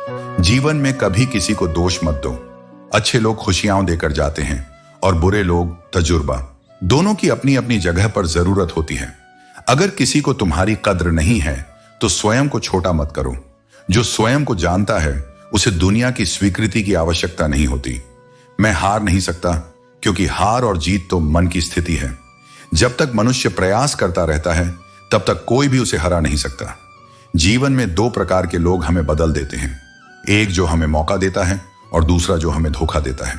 जीवन में कभी किसी को दोष मत दो। अच्छे लोग खुशियां देकर जाते हैं और बुरे लोग तजुर्बा। दोनों की अपनी अपनी जगह पर जरूरत होती है। अगर किसी को तुम्हारी कद्र नहीं है तो स्वयं को छोटा मत करो। जो स्वयं को जानता है उसे दुनिया की स्वीकृति की आवश्यकता नहीं होती। मैं हार नहीं सकता क्योंकि हार और जीत तो मन की स्थिति है। जब तक मनुष्य प्रयास करता रहता है तब तक कोई भी उसे हरा नहीं सकता। जीवन में दो प्रकार के लोग हमें बदल देते हैं, एक जो हमें मौका देता है और दूसरा जो हमें धोखा देता है।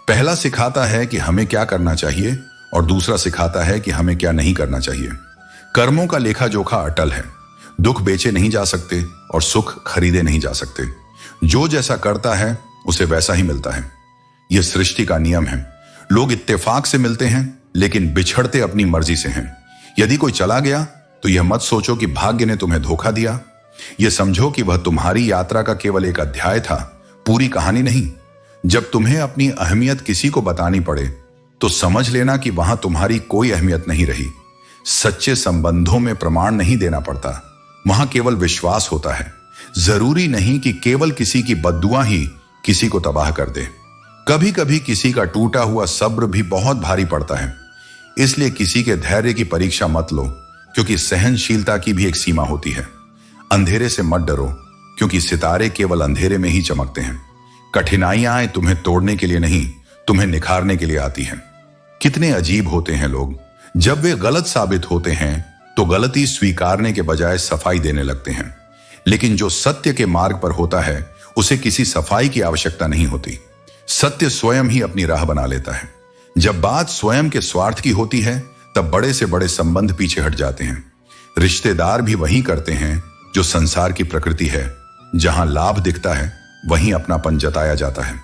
पहला सिखाता है कि हमें क्या करना चाहिए और दूसरा सिखाता है कि हमें क्या नहीं करना चाहिए। कर्मों का लेखा जोखा अटल है। दुख बेचे नहीं जा सकते और सुख खरीदे नहीं जा सकते। जो जैसा करता है उसे वैसा ही मिलता है। यह सृष्टि का नियम है। लोग इत्तेफाक से मिलते हैं लेकिन बिछड़ते अपनी मर्जी से हैं। यदि कोई चला गया तो यह मत सोचो कि भाग्य ने तुम्हें धोखा दिया। यह समझो कि वह तुम्हारी यात्रा का केवल एक अध्याय था, पूरी कहानी नहीं। जब तुम्हें अपनी अहमियत किसी को बतानी पड़े तो समझ लेना कि वहां तुम्हारी कोई अहमियत नहीं रही। सच्चे संबंधों में प्रमाण नहीं देना पड़ता, वहां केवल विश्वास होता है। जरूरी नहीं कि केवल किसी की बद्दुआ ही किसी को तबाह कर दे। कभी कभी किसी का टूटा हुआ सब्र भी बहुत भारी पड़ता है। इसलिए किसी के धैर्य की परीक्षा मत लो, क्योंकि सहनशीलता की भी एक सीमा होती है। अंधेरे से मत डरो, क्योंकि सितारे केवल अंधेरे में ही चमकते हैं। कठिनाइयां तुम्हें तोड़ने के लिए नहीं, तुम्हें निखारने के लिए आती हैं। कितने अजीब होते हैं लोग। जब वे गलत साबित होते हैं तो गलती स्वीकारने के बजाय सफाई देने लगते हैं। लेकिन जो सत्य के मार्ग पर होता है उसे किसी सफाई की आवश्यकता नहीं होती। सत्य स्वयं ही अपनी राह बना लेता है। जब बात स्वयं के स्वार्थ की होती है तब बड़े से बड़े संबंध पीछे हट जाते हैं। रिश्तेदार भी वही करते हैं जो संसार की प्रकृति है। जहां लाभ दिखता है वहीं अपनापन जताया जाता है।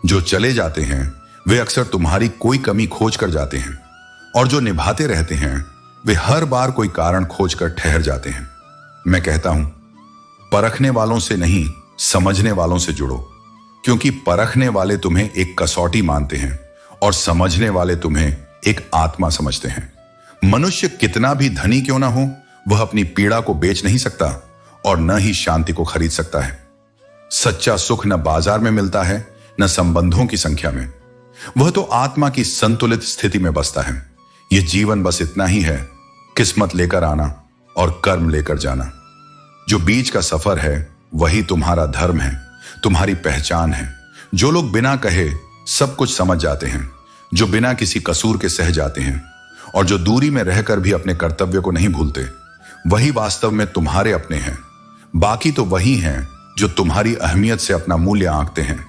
जो चले जाते हैं वे अक्सर तुम्हारी कोई कमी खोज कर जाते हैं, और जो निभाते रहते हैं वे हर बार कोई कारण खोज कर ठहर जाते हैं। मैं कहता हूं, परखने वालों से नहीं, समझने वालों से जुड़ो, क्योंकि परखने वाले तुम्हें एक कसौटी मानते हैं और समझने वाले तुम्हें एक आत्मा समझते हैं। मनुष्य कितना भी धनी क्यों ना हो, वह अपनी पीड़ा को बेच नहीं सकता और न ही शांति को खरीद सकता है। सच्चा सुख न बाजार में मिलता है न संबंधों की संख्या में। वह तो आत्मा की संतुलित स्थिति में बसता है। यह जीवन बस इतना ही है, किस्मत लेकर आना और कर्म लेकर जाना। जो बीच का सफर है वही तुम्हारा धर्म है, तुम्हारी पहचान है। जो लोग बिना कहे सब कुछ समझ जाते हैं, जो बिना किसी कसूर के सह जाते हैं और जो दूरी में रहकर भी अपने कर्तव्य को नहीं भूलते, वही वास्तव में तुम्हारे अपने हैं। बाकी तो वही हैं जो तुम्हारी अहमियत से अपना मूल्य आंकते हैं।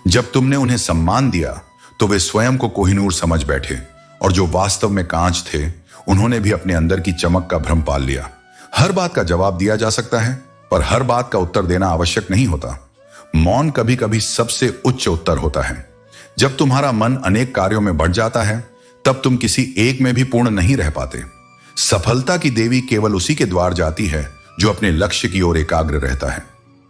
जब तुमने उन्हें सम्मान दिया तो वे स्वयं को कोहिनूर समझ बैठे, और जो वास्तव में कांच थे उन्होंने भी अपने अंदर की चमक का भ्रम पाल लिया। हर बात का जवाब दिया जा सकता है, पर हर बात का उत्तर देना आवश्यक नहीं होता। मौन कभी कभी सबसे उच्च उत्तर होता है। जब तुम्हारा मन अनेक कार्यों में बढ़ जाता है तब तुम किसी एक में भी पूर्ण नहीं रह पाते। सफलता की देवी केवल उसी के द्वार जाती है जो अपने लक्ष्य की ओर एकाग्र रहता है,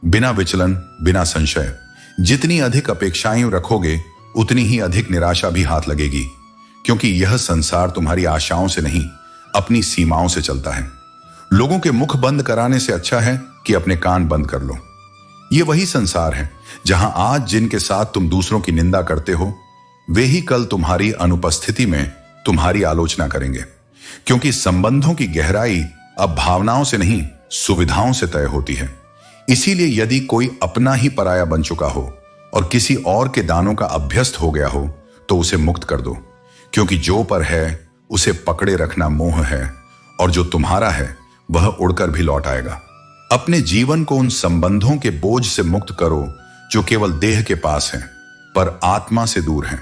बिना विचलन, बिना संशय। जितनी अधिक अपेक्षाएं रखोगे उतनी ही अधिक निराशा भी हाथ लगेगी, क्योंकि यह संसार तुम्हारी आशाओं से नहीं, अपनी सीमाओं से चलता है। लोगों के मुख बंद कराने से अच्छा है कि अपने कान बंद कर लो। यह वही संसार है जहां आज जिनके साथ तुम दूसरों की निंदा करते हो वे ही कल तुम्हारी अनुपस्थिति में तुम्हारी आलोचना करेंगे, क्योंकि संबंधों की गहराई अब भावनाओं से नहीं, सुविधाओं से तय होती है। इसीलिए यदि कोई अपना ही पराया बन चुका हो और किसी और के दानों का अभ्यस्त हो गया हो तो उसे मुक्त कर दो, क्योंकि जो पर है उसे पकड़े रखना मोह है, और जो तुम्हारा है वह उड़कर भी लौट आएगा। अपने जीवन को उन संबंधों के बोझ से मुक्त करो जो केवल देह के पास हैं पर आत्मा से दूर हैं।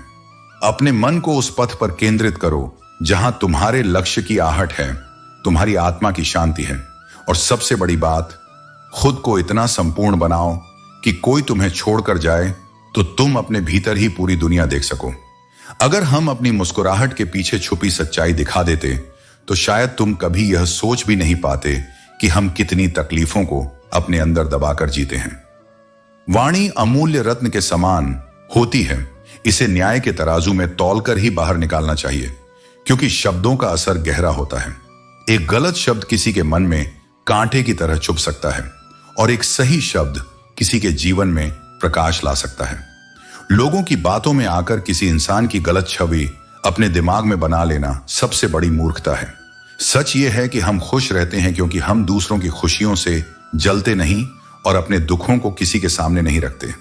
अपने मन को उस पथ पर केंद्रित करो जहां तुम्हारे लक्ष्य की आहट है, तुम्हारी आत्मा की शांति है। और सबसे बड़ी बात, खुद को इतना संपूर्ण बनाओ कि कोई तुम्हें छोड़कर जाए तो तुम अपने भीतर ही पूरी दुनिया देख सको। अगर हम अपनी मुस्कुराहट के पीछे छुपी सच्चाई दिखा देते तो शायद तुम कभी यह सोच भी नहीं पाते कि हम कितनी तकलीफों को अपने अंदर दबाकर जीते हैं। वाणी अमूल्य रत्न के समान होती है। इसे न्याय के तराजू में तौलकर ही बाहर निकालना चाहिए, क्योंकि शब्दों का असर गहरा होता है। एक गलत शब्द किसी के मन में कांटे की तरह चुभ सकता है और एक सही शब्द किसी के जीवन में प्रकाश ला सकता है। लोगों की बातों में आकर किसी इंसान की गलत छवि अपने दिमाग में बना लेना सबसे बड़ी मूर्खता है। सच यह है कि हम खुश रहते हैं क्योंकि हम दूसरों की खुशियों से जलते नहीं और अपने दुखों को किसी के सामने नहीं रखते।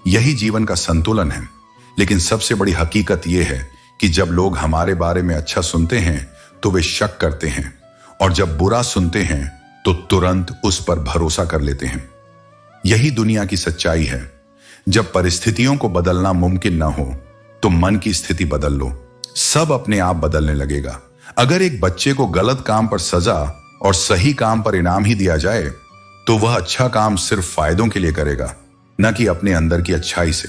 यही जीवन का संतुलन है। लेकिन सबसे बड़ी हकीकत यह है कि जब लोग हमारे बारे में अच्छा सुनते हैं तो वे शक करते हैं, और जब बुरा सुनते हैं तो तुरंत उस पर भरोसा कर लेते हैं। यही दुनिया की सच्चाई है। जब परिस्थितियों को बदलना मुमकिन ना हो तो मन की स्थिति बदल लो, सब अपने आप बदलने लगेगा। अगर एक बच्चे को गलत काम पर सजा और सही काम पर इनाम ही दिया जाए तो वह अच्छा काम सिर्फ फायदों के लिए करेगा, न कि अपने अंदर की अच्छाई से।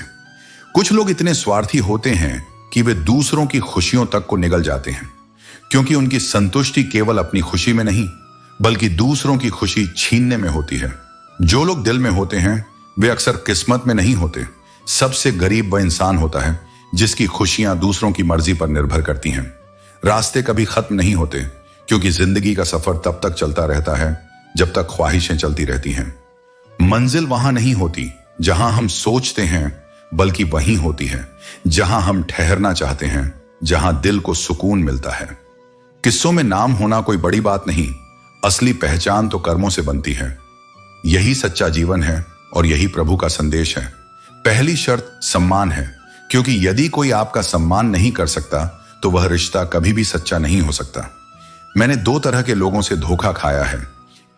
कुछ लोग इतने स्वार्थी होते हैं कि वे दूसरों की खुशियों तक को निगल जाते हैं, क्योंकि उनकी संतुष्टि केवल अपनी खुशी में नहीं बल्कि दूसरों की खुशी छीनने में होती है। जो लोग दिल में होते हैं वे अक्सर किस्मत में नहीं होते। सबसे गरीब वह इंसान होता है जिसकी खुशियां दूसरों की मर्जी पर निर्भर करती हैं। रास्ते कभी खत्म नहीं होते, क्योंकि जिंदगी का सफर तब तक चलता रहता है जब तक ख्वाहिशें चलती रहती हैं। मंजिल वहां नहीं होती जहां हम सोचते हैं, बल्कि वहीं होती है जहां हम ठहरना चाहते हैं, जहां दिल को सुकून मिलता है। किस्सों में नाम होना कोई बड़ी बात नहीं, असली पहचान तो कर्मों से बनती है। यही सच्चा जीवन है और यही प्रभु का संदेश है। पहली शर्त सम्मान है, क्योंकि यदि कोई आपका सम्मान नहीं कर सकता तो वह रिश्ता कभी भी सच्चा नहीं हो सकता। मैंने दो तरह के लोगों से धोखा खाया है,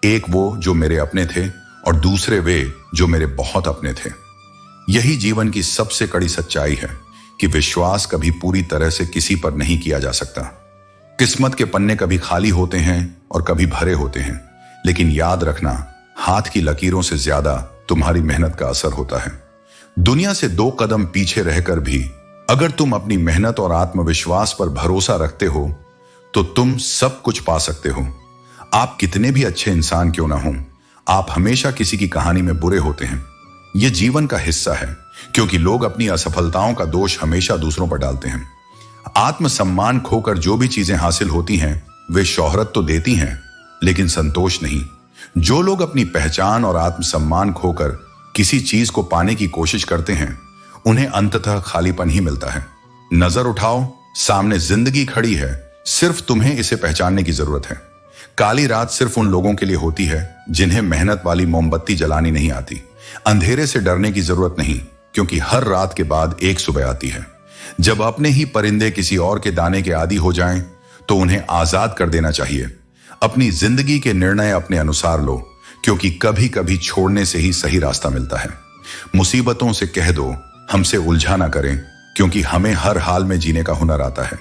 एक वो जो मेरे अपने थे और दूसरे वे जो मेरे बहुत अपने थे। यही जीवन की सबसे कड़ी सच्चाई है कि विश्वास कभी पूरी तरह से किसी पर नहीं किया जा सकता। किस्मत के पन्ने कभी खाली होते हैं और कभी भरे होते हैं, लेकिन याद रखना, हाथ की लकीरों से ज्यादा तुम्हारी मेहनत का असर होता है। दुनिया से दो कदम पीछे रहकर भी अगर तुम अपनी मेहनत और आत्मविश्वास पर भरोसा रखते हो तो तुम सब कुछ पा सकते हो। आप कितने भी अच्छे इंसान क्यों ना हो, आप हमेशा किसी की कहानी में बुरे होते हैं। यह जीवन का हिस्सा है, क्योंकि लोग अपनी असफलताओं का दोष हमेशा दूसरों पर डालते हैं। आत्मसम्मान खोकर जो भी चीजें हासिल होती हैं वे शोहरत तो देती हैं, लेकिन संतोष नहीं। जो लोग अपनी पहचान और आत्मसम्मान खोकर किसी चीज को पाने की कोशिश करते हैं उन्हें अंततः खालीपन ही मिलता है। नजर उठाओ, सामने जिंदगी खड़ी है, सिर्फ तुम्हें इसे पहचानने की जरूरत है। काली रात सिर्फ उन लोगों के लिए होती है जिन्हें मेहनत वाली मोमबत्ती जलानी नहीं आती। अंधेरे से डरने की जरूरत नहीं, क्योंकि हर रात के बाद एक सुबह आती है। जब अपने ही परिंदे किसी और के दाने के आदी हो जाएं, तो उन्हें आजाद कर देना चाहिए। अपनी जिंदगी के निर्णय अपने अनुसार लो, क्योंकि कभी कभी छोड़ने से ही सही रास्ता मिलता है। मुसीबतों से कह दो हमसे उलझा ना करें, क्योंकि हमें हर हाल में जीने का हुनर आता है।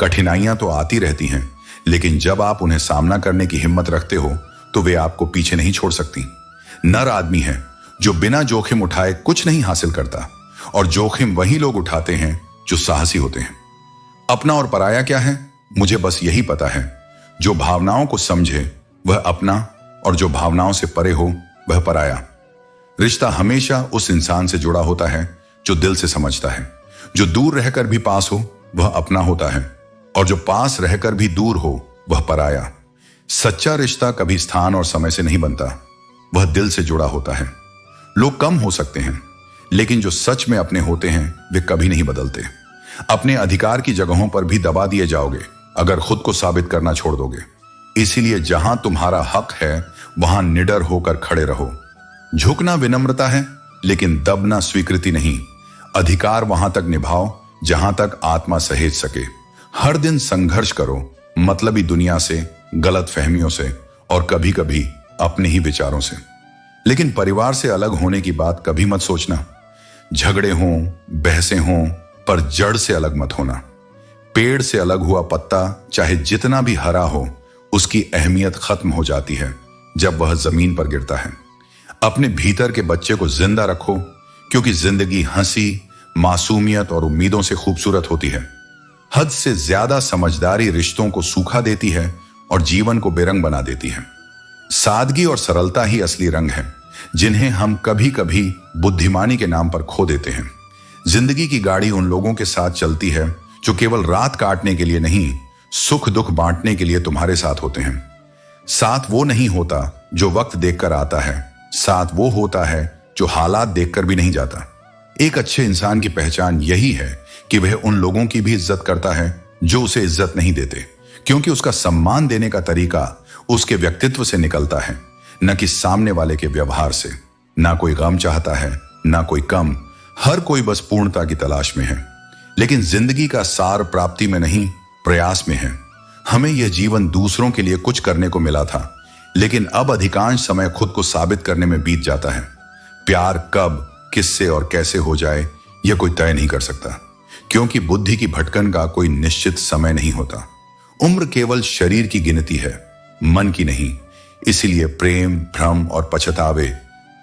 कठिनाइयां तो आती रहती हैं, लेकिन जब आप उन्हें सामना करने की हिम्मत रखते हो तो वे आपको पीछे नहीं छोड़ सकती। नर आदमी है जो बिना जोखिम उठाए कुछ नहीं हासिल करता, और जोखिम वही लोग उठाते हैं जो साहसी होते हैं। अपना और पराया क्या है, मुझे बस यही पता है। जो भावनाओं को समझे वह अपना, और जो भावनाओं से परे हो वह पराया। रिश्ता हमेशा उस इंसान से जुड़ा होता है जो दिल से समझता है। जो दूर रहकर भी पास हो वह अपना होता है, और जो पास रहकर भी दूर हो वह पराया। सच्चा रिश्ता कभी स्थान और समय से नहीं बनता, वह दिल से जुड़ा होता है। लोग कम हो सकते हैं, लेकिन जो सच में अपने होते हैं वे कभी नहीं बदलते। अपने अधिकार की जगहों पर भी दबा दिए जाओगे अगर खुद को साबित करना छोड़ दोगे। इसीलिए जहां तुम्हारा हक है वहां निडर होकर खड़े रहो। झुकना विनम्रता है, लेकिन दबना स्वीकृति नहीं। अधिकार वहां तक निभाओ जहां तक आत्मा सहेज सके। हर दिन संघर्ष करो, मतलबी दुनिया से, गलत फहमियों से, और कभी कभी अपने ही विचारों से। लेकिन परिवार से अलग होने की बात कभी मत सोचना। झगड़े हों, बहसें हों, पर जड़ से अलग मत होना। पेड़ से अलग हुआ पत्ता चाहे जितना भी हरा हो, उसकी अहमियत खत्म हो जाती है जब वह जमीन पर गिरता है। अपने भीतर के बच्चे को जिंदा रखो, क्योंकि जिंदगी हंसी, मासूमियत और उम्मीदों से खूबसूरत होती है। हद से ज्यादा समझदारी रिश्तों को सूखा देती है और जीवन को बेरंग बना देती है। सादगी और सरलता ही असली रंग है, जिन्हें हम कभी कभी बुद्धिमानी के नाम पर खो देते हैं। जिंदगी की गाड़ी उन लोगों के साथ चलती है जो केवल रात काटने के लिए नहीं, सुख दुख बांटने के लिए तुम्हारे साथ होते हैं। साथ वो नहीं होता जो वक्त देखकर आता है, साथ वो होता है जो हालात देखकर भी नहीं जाता। एक अच्छे इंसान की पहचान यही है कि वह उन लोगों की भी इज्जत करता है जो उसे इज्जत नहीं देते, क्योंकि उसका सम्मान देने का तरीका उसके व्यक्तित्व से निकलता है, न कि सामने वाले के व्यवहार से। ना कोई गम चाहता है, ना कोई कम, हर कोई बस पूर्णता की तलाश में है। लेकिन जिंदगी का सार प्राप्ति में नहीं, प्रयास में है। हमें यह जीवन दूसरों के लिए कुछ करने को मिला था, लेकिन अब अधिकांश समय खुद को साबित करने में बीत जाता है। प्यार कब, किससे और कैसे हो जाए, यह कोई तय नहीं कर सकता, क्योंकि बुद्धि की भटकन का कोई निश्चित समय नहीं होता। उम्र केवल शरीर की गिनती है, मन की नहीं। इसीलिए प्रेम, भ्रम और पछतावे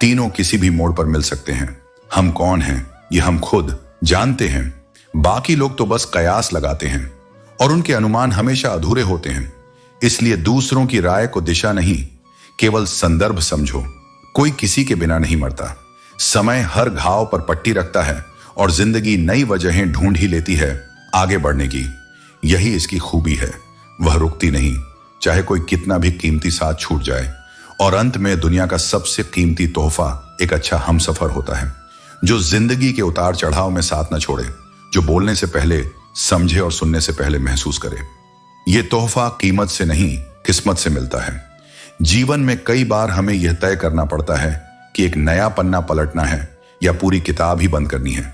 तीनों किसी भी मोड़ पर मिल सकते हैं। हम कौन हैं, यह हम खुद जानते हैं। बाकी लोग तो बस कयास लगाते हैं और उनके अनुमान हमेशा अधूरे होते हैं। इसलिए दूसरों की राय को दिशा नहीं, केवल संदर्भ समझो। कोई किसी के बिना नहीं मरता। समय हर घाव पर पट्टी रखता है और जिंदगी नई वजहें ढूंढ ही लेती है आगे बढ़ने की। यही इसकी खूबी है, वह रुकती नहीं, चाहे कोई कितना भी कीमती साथ छूट जाए। और अंत में दुनिया का सबसे कीमती तोहफा एक अच्छा हमसफर होता है, जो जिंदगी के उतार चढ़ाव में साथ न छोड़े, जो बोलने से पहले समझे और सुनने से पहले महसूस करे। यह तोहफा कीमत से नहीं, किस्मत से मिलता है। जीवन में कई बार हमें यह तय करना पड़ता है कि एक नया पन्ना पलटना है या पूरी किताब ही बंद करनी है।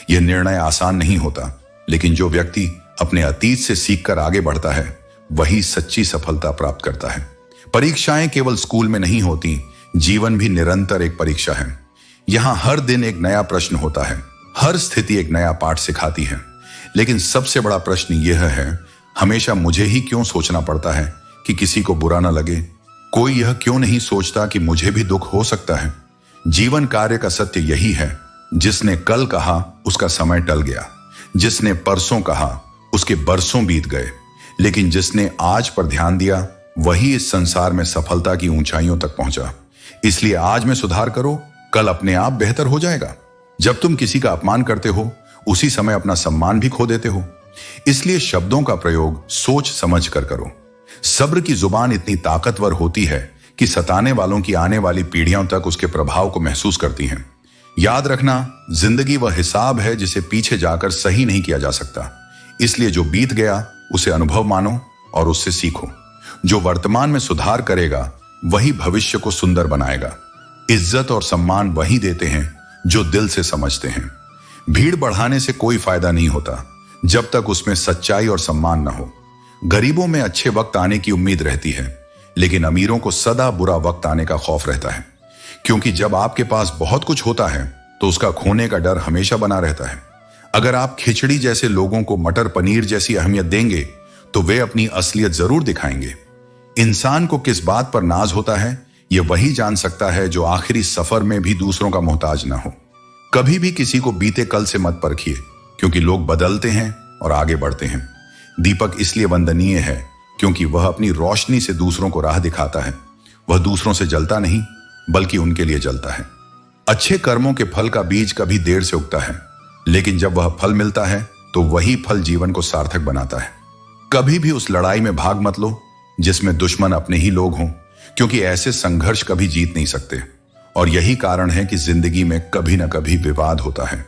यह निर्णय आसान नहीं होता, लेकिन जो व्यक्ति अपने अतीत से सीखकर आगे बढ़ता है वही सच्ची सफलता प्राप्त करता है। परीक्षाएं केवल स्कूल में नहीं होती, जीवन भी निरंतर एक परीक्षा है। यहां हर दिन एक नया प्रश्न होता है, हर स्थिति एक नया पाठ सिखाती है। लेकिन सबसे बड़ा प्रश्न यह है, हमेशा मुझे ही क्यों सोचना पड़ता है कि किसी को बुरा ना लगे? कोई यह क्यों नहीं सोचता कि मुझे भी दुख हो सकता है? जीवन कार्य का सत्य यही है, जिसने कल कहा उसका समय टल गया, जिसने परसों कहा उसके बरसों बीत गए, लेकिन जिसने आज पर ध्यान दिया वही इस संसार में सफलता की ऊंचाइयों तक पहुंचा। इसलिए आज में सुधार करो, कल अपने आप बेहतर हो जाएगा। जब तुम किसी का अपमान करते हो, उसी समय अपना सम्मान भी खो देते हो। इसलिए शब्दों का प्रयोग सोच समझ कर करो। सब्र की जुबान इतनी ताकतवर होती है कि सताने वालों की आने वाली पीढ़ियों तक उसके प्रभाव को महसूस करती हैं। याद रखना, जिंदगी वह हिसाब है जिसे पीछे जाकर सही नहीं किया जा सकता। इसलिए जो बीत गया उसे अनुभव मानो और उससे सीखो। जो वर्तमान में सुधार करेगा वही भविष्य को सुंदर बनाएगा। इज्जत और सम्मान वही देते हैं जो दिल से समझते हैं। भीड़ बढ़ाने से कोई फायदा नहीं होता जब तक उसमें सच्चाई और सम्मान न हो। गरीबों में अच्छे वक्त आने की उम्मीद रहती है, लेकिन अमीरों को सदा बुरा वक्त आने का खौफ रहता है, क्योंकि जब आपके पास बहुत कुछ होता है तो उसका खोने का डर हमेशा बना रहता है। अगर आप खिचड़ी जैसे लोगों को मटर पनीर जैसी अहमियत देंगे तो वे अपनी असलियत जरूर दिखाएंगे। इंसान को किस बात पर नाज होता है यह वही जान सकता है जो आखिरी सफर में भी दूसरों का मोहताज ना हो। कभी भी किसी को बीते कल से मत परखिए, क्योंकि लोग बदलते हैं और आगे बढ़ते हैं। दीपक इसलिए वंदनीय है क्योंकि वह अपनी रोशनी से दूसरों को राह दिखाता है। वह दूसरों से जलता नहीं, बल्कि उनके लिए जलता है। अच्छे कर्मों के फल का बीज कभी देर से उगता है, लेकिन जब वह फल मिलता है तो वही फल जीवन को सार्थक बनाता है। कभी भी उस लड़ाई में भाग मत लो जिसमें दुश्मन अपने ही लोग हों, क्योंकि ऐसे संघर्ष कभी जीत नहीं सकते। और यही कारण है कि जिंदगी में कभी ना कभी विवाद होता है,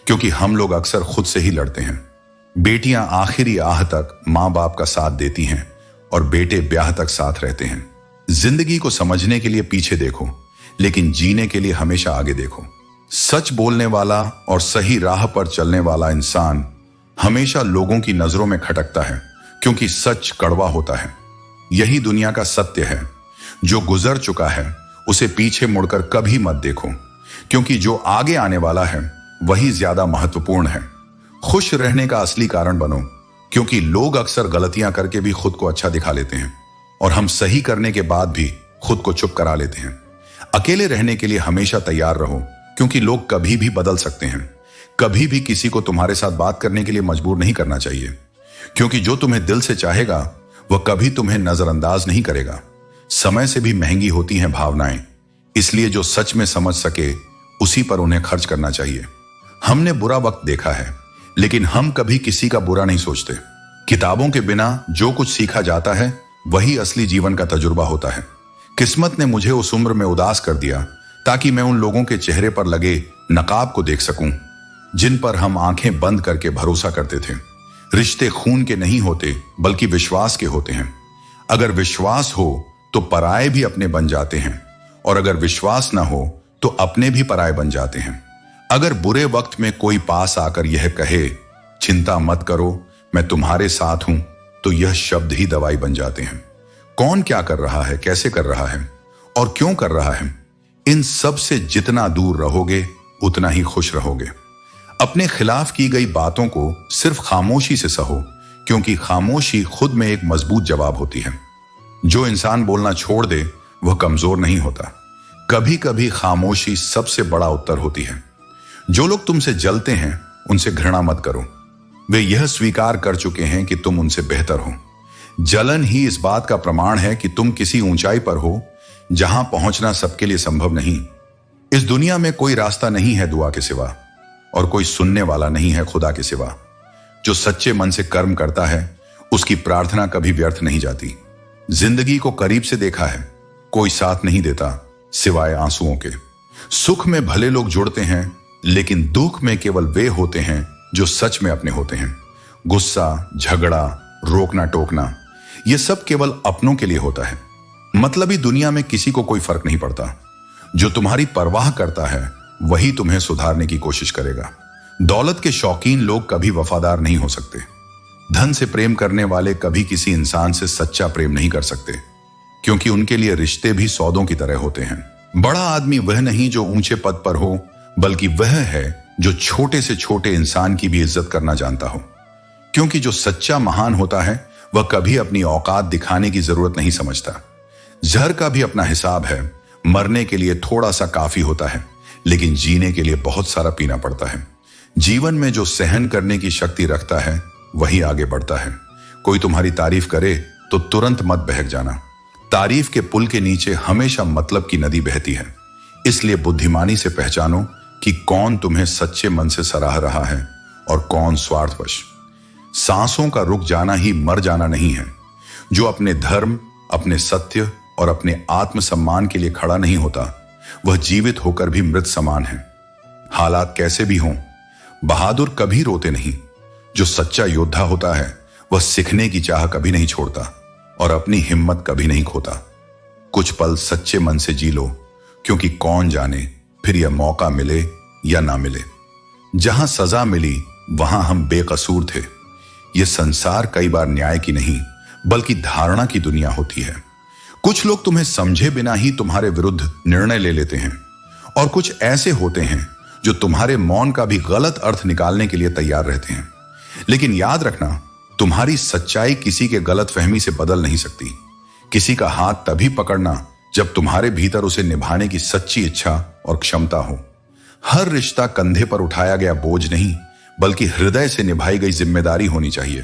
क्योंकि हम लोग अक्सर खुद से ही लड़ते हैं। बेटियां आखिरी आह तक मां बाप का साथ देती हैं और बेटे ब्याह तक साथ रहते हैं। जिंदगी को समझने के लिए पीछे देखो, लेकिन जीने के लिए हमेशा आगे देखो। सच बोलने वाला और सही राह पर चलने वाला इंसान हमेशा लोगों की नजरों में खटकता है, क्योंकि सच कड़वा होता है। यही दुनिया का सत्य है। जो गुजर चुका है उसे पीछे मुड़कर कभी मत देखो, क्योंकि जो आगे आने वाला है वही ज्यादा महत्वपूर्ण है। खुश रहने का असली कारण बनो, क्योंकि लोग अक्सर गलतियां करके भी खुद को अच्छा दिखा लेते हैं और हम सही करने के बाद भी खुद को चुप करा लेते हैं। अकेले रहने के लिए हमेशा तैयार रहो, क्योंकि लोग कभी भी बदल सकते हैं। कभी भी किसी को तुम्हारे साथ बात करने के लिए मजबूर नहीं करना चाहिए, क्योंकि जो तुम्हें दिल से चाहेगा वह कभी तुम्हें नजरअंदाज नहीं करेगा। समय से भी महंगी होती हैं भावनाएं, इसलिए जो सच में समझ सके उसी पर उन्हें खर्च करना चाहिए। हमने बुरा वक्त देखा है, लेकिन हम कभी किसी का बुरा नहीं सोचते। किताबों के बिना जो कुछ सीखा जाता है वही असली जीवन का तजुर्बा होता है। किस्मत ने मुझे उस उम्र में उदास कर दिया ताकि मैं उन लोगों के चेहरे पर लगे नकाब को देख सकूं जिन पर हम आंखें बंद करके भरोसा करते थे। रिश्ते खून के नहीं होते बल्कि विश्वास के होते हैं। अगर विश्वास हो तो पराये भी अपने बन जाते हैं, और अगर विश्वास ना हो तो अपने भी पराये बन जाते हैं। अगर बुरे वक्त में कोई पास आकर यह कहे चिंता मत करो मैं तुम्हारे साथ हूं, तो यह शब्द ही दवाई बन जाते हैं। कौन क्या कर रहा है, कैसे कर रहा है और क्यों कर रहा है, इन सब से जितना दूर रहोगे उतना ही खुश रहोगे। अपने खिलाफ की गई बातों को सिर्फ खामोशी से सहो, क्योंकि खामोशी खुद में एक मजबूत जवाब होती है। जो इंसान बोलना छोड़ दे वह कमजोर नहीं होता। कभी कभी खामोशी सबसे बड़ा उत्तर होती है। जो लोग तुमसे जलते हैं उनसे घृणा मत करो। वे यह स्वीकार कर चुके हैं कि तुम उनसे बेहतर हो। जलन ही इस बात का प्रमाण है कि तुम किसी ऊंचाई पर हो जहां पहुंचना सबके लिए संभव नहीं। इस दुनिया में कोई रास्ता नहीं है दुआ के सिवा, और कोई सुनने वाला नहीं है खुदा के सिवा। जो सच्चे मन से कर्म करता है उसकी प्रार्थना कभी व्यर्थ नहीं जाती। जिंदगी को करीब से देखा है, कोई साथ नहीं देता सिवाय आंसुओं के। सुख में भले लोग जुड़ते हैं, लेकिन दुख में केवल वे होते हैं जो सच में अपने होते हैं। गुस्सा, झगड़ा, रोकना टोकना, यह सब केवल अपनों के लिए होता है। मतलबी दुनिया में किसी को कोई फर्क नहीं पड़ता। जो तुम्हारी परवाह करता है वही तुम्हें सुधारने की कोशिश करेगा। दौलत के शौकीन लोग कभी वफादार नहीं हो सकते। धन से प्रेम करने वाले कभी किसी इंसान से सच्चा प्रेम नहीं कर सकते, क्योंकि उनके लिए रिश्ते भी सौदों की तरह होते हैं। बड़ा आदमी वह नहीं जो ऊंचे पद पर हो, बल्कि वह है जो छोटे से छोटे इंसान की भी इज्जत करना जानता हो। क्योंकि जो सच्चा महान होता है वह कभी अपनी औकात दिखाने की जरूरत नहीं समझता। जहर का भी अपना हिसाब है। मरने के लिए थोड़ा सा काफी होता है, लेकिन जीने के लिए बहुत सारा पीना पड़ता है। जीवन में जो सहन करने की शक्ति रखता है वही आगे बढ़ता है। कोई तुम्हारी तारीफ करे तो तुरंत मत बहक जाना। तारीफ के पुल के नीचे हमेशा मतलब की नदी बहती है। इसलिए बुद्धिमानी से पहचानो कि कौन तुम्हें सच्चे मन से सराह रहा है और कौन स्वार्थवश। सांसों का रुक जाना ही मर जाना नहीं है। जो अपने धर्म, अपने सत्य और अपने आत्मसम्मान के लिए खड़ा नहीं होता वह जीवित होकर भी मृत समान है। हालात कैसे भी हों, बहादुर कभी रोते नहीं। जो सच्चा योद्धा होता है वह सीखने की चाह कभी नहीं छोड़ता और अपनी हिम्मत कभी नहीं खोता। कुछ पल सच्चे मन से जी लो, क्योंकि कौन जाने फिर यह मौका मिले या ना मिले। जहां सजा मिली वहां हम बेकसूर थे। यह संसार कई बार न्याय की नहीं बल्कि धारणा की दुनिया होती है। कुछ लोग तुम्हें समझे बिना ही तुम्हारे विरुद्ध निर्णय ले लेते हैं, और कुछ ऐसे होते हैं जो तुम्हारे मौन का भी गलत अर्थ निकालने के लिए तैयार रहते हैं। लेकिन याद रखना, तुम्हारी सच्चाई किसी के गलत फहमी से बदल नहीं सकती। किसी का हाथ तभी पकड़ना जब तुम्हारे भीतर उसे निभाने की सच्ची इच्छा और क्षमता हो। हर रिश्ता कंधे पर उठाया गया बोझ नहीं बल्कि हृदय से निभाई गई जिम्मेदारी होनी चाहिए।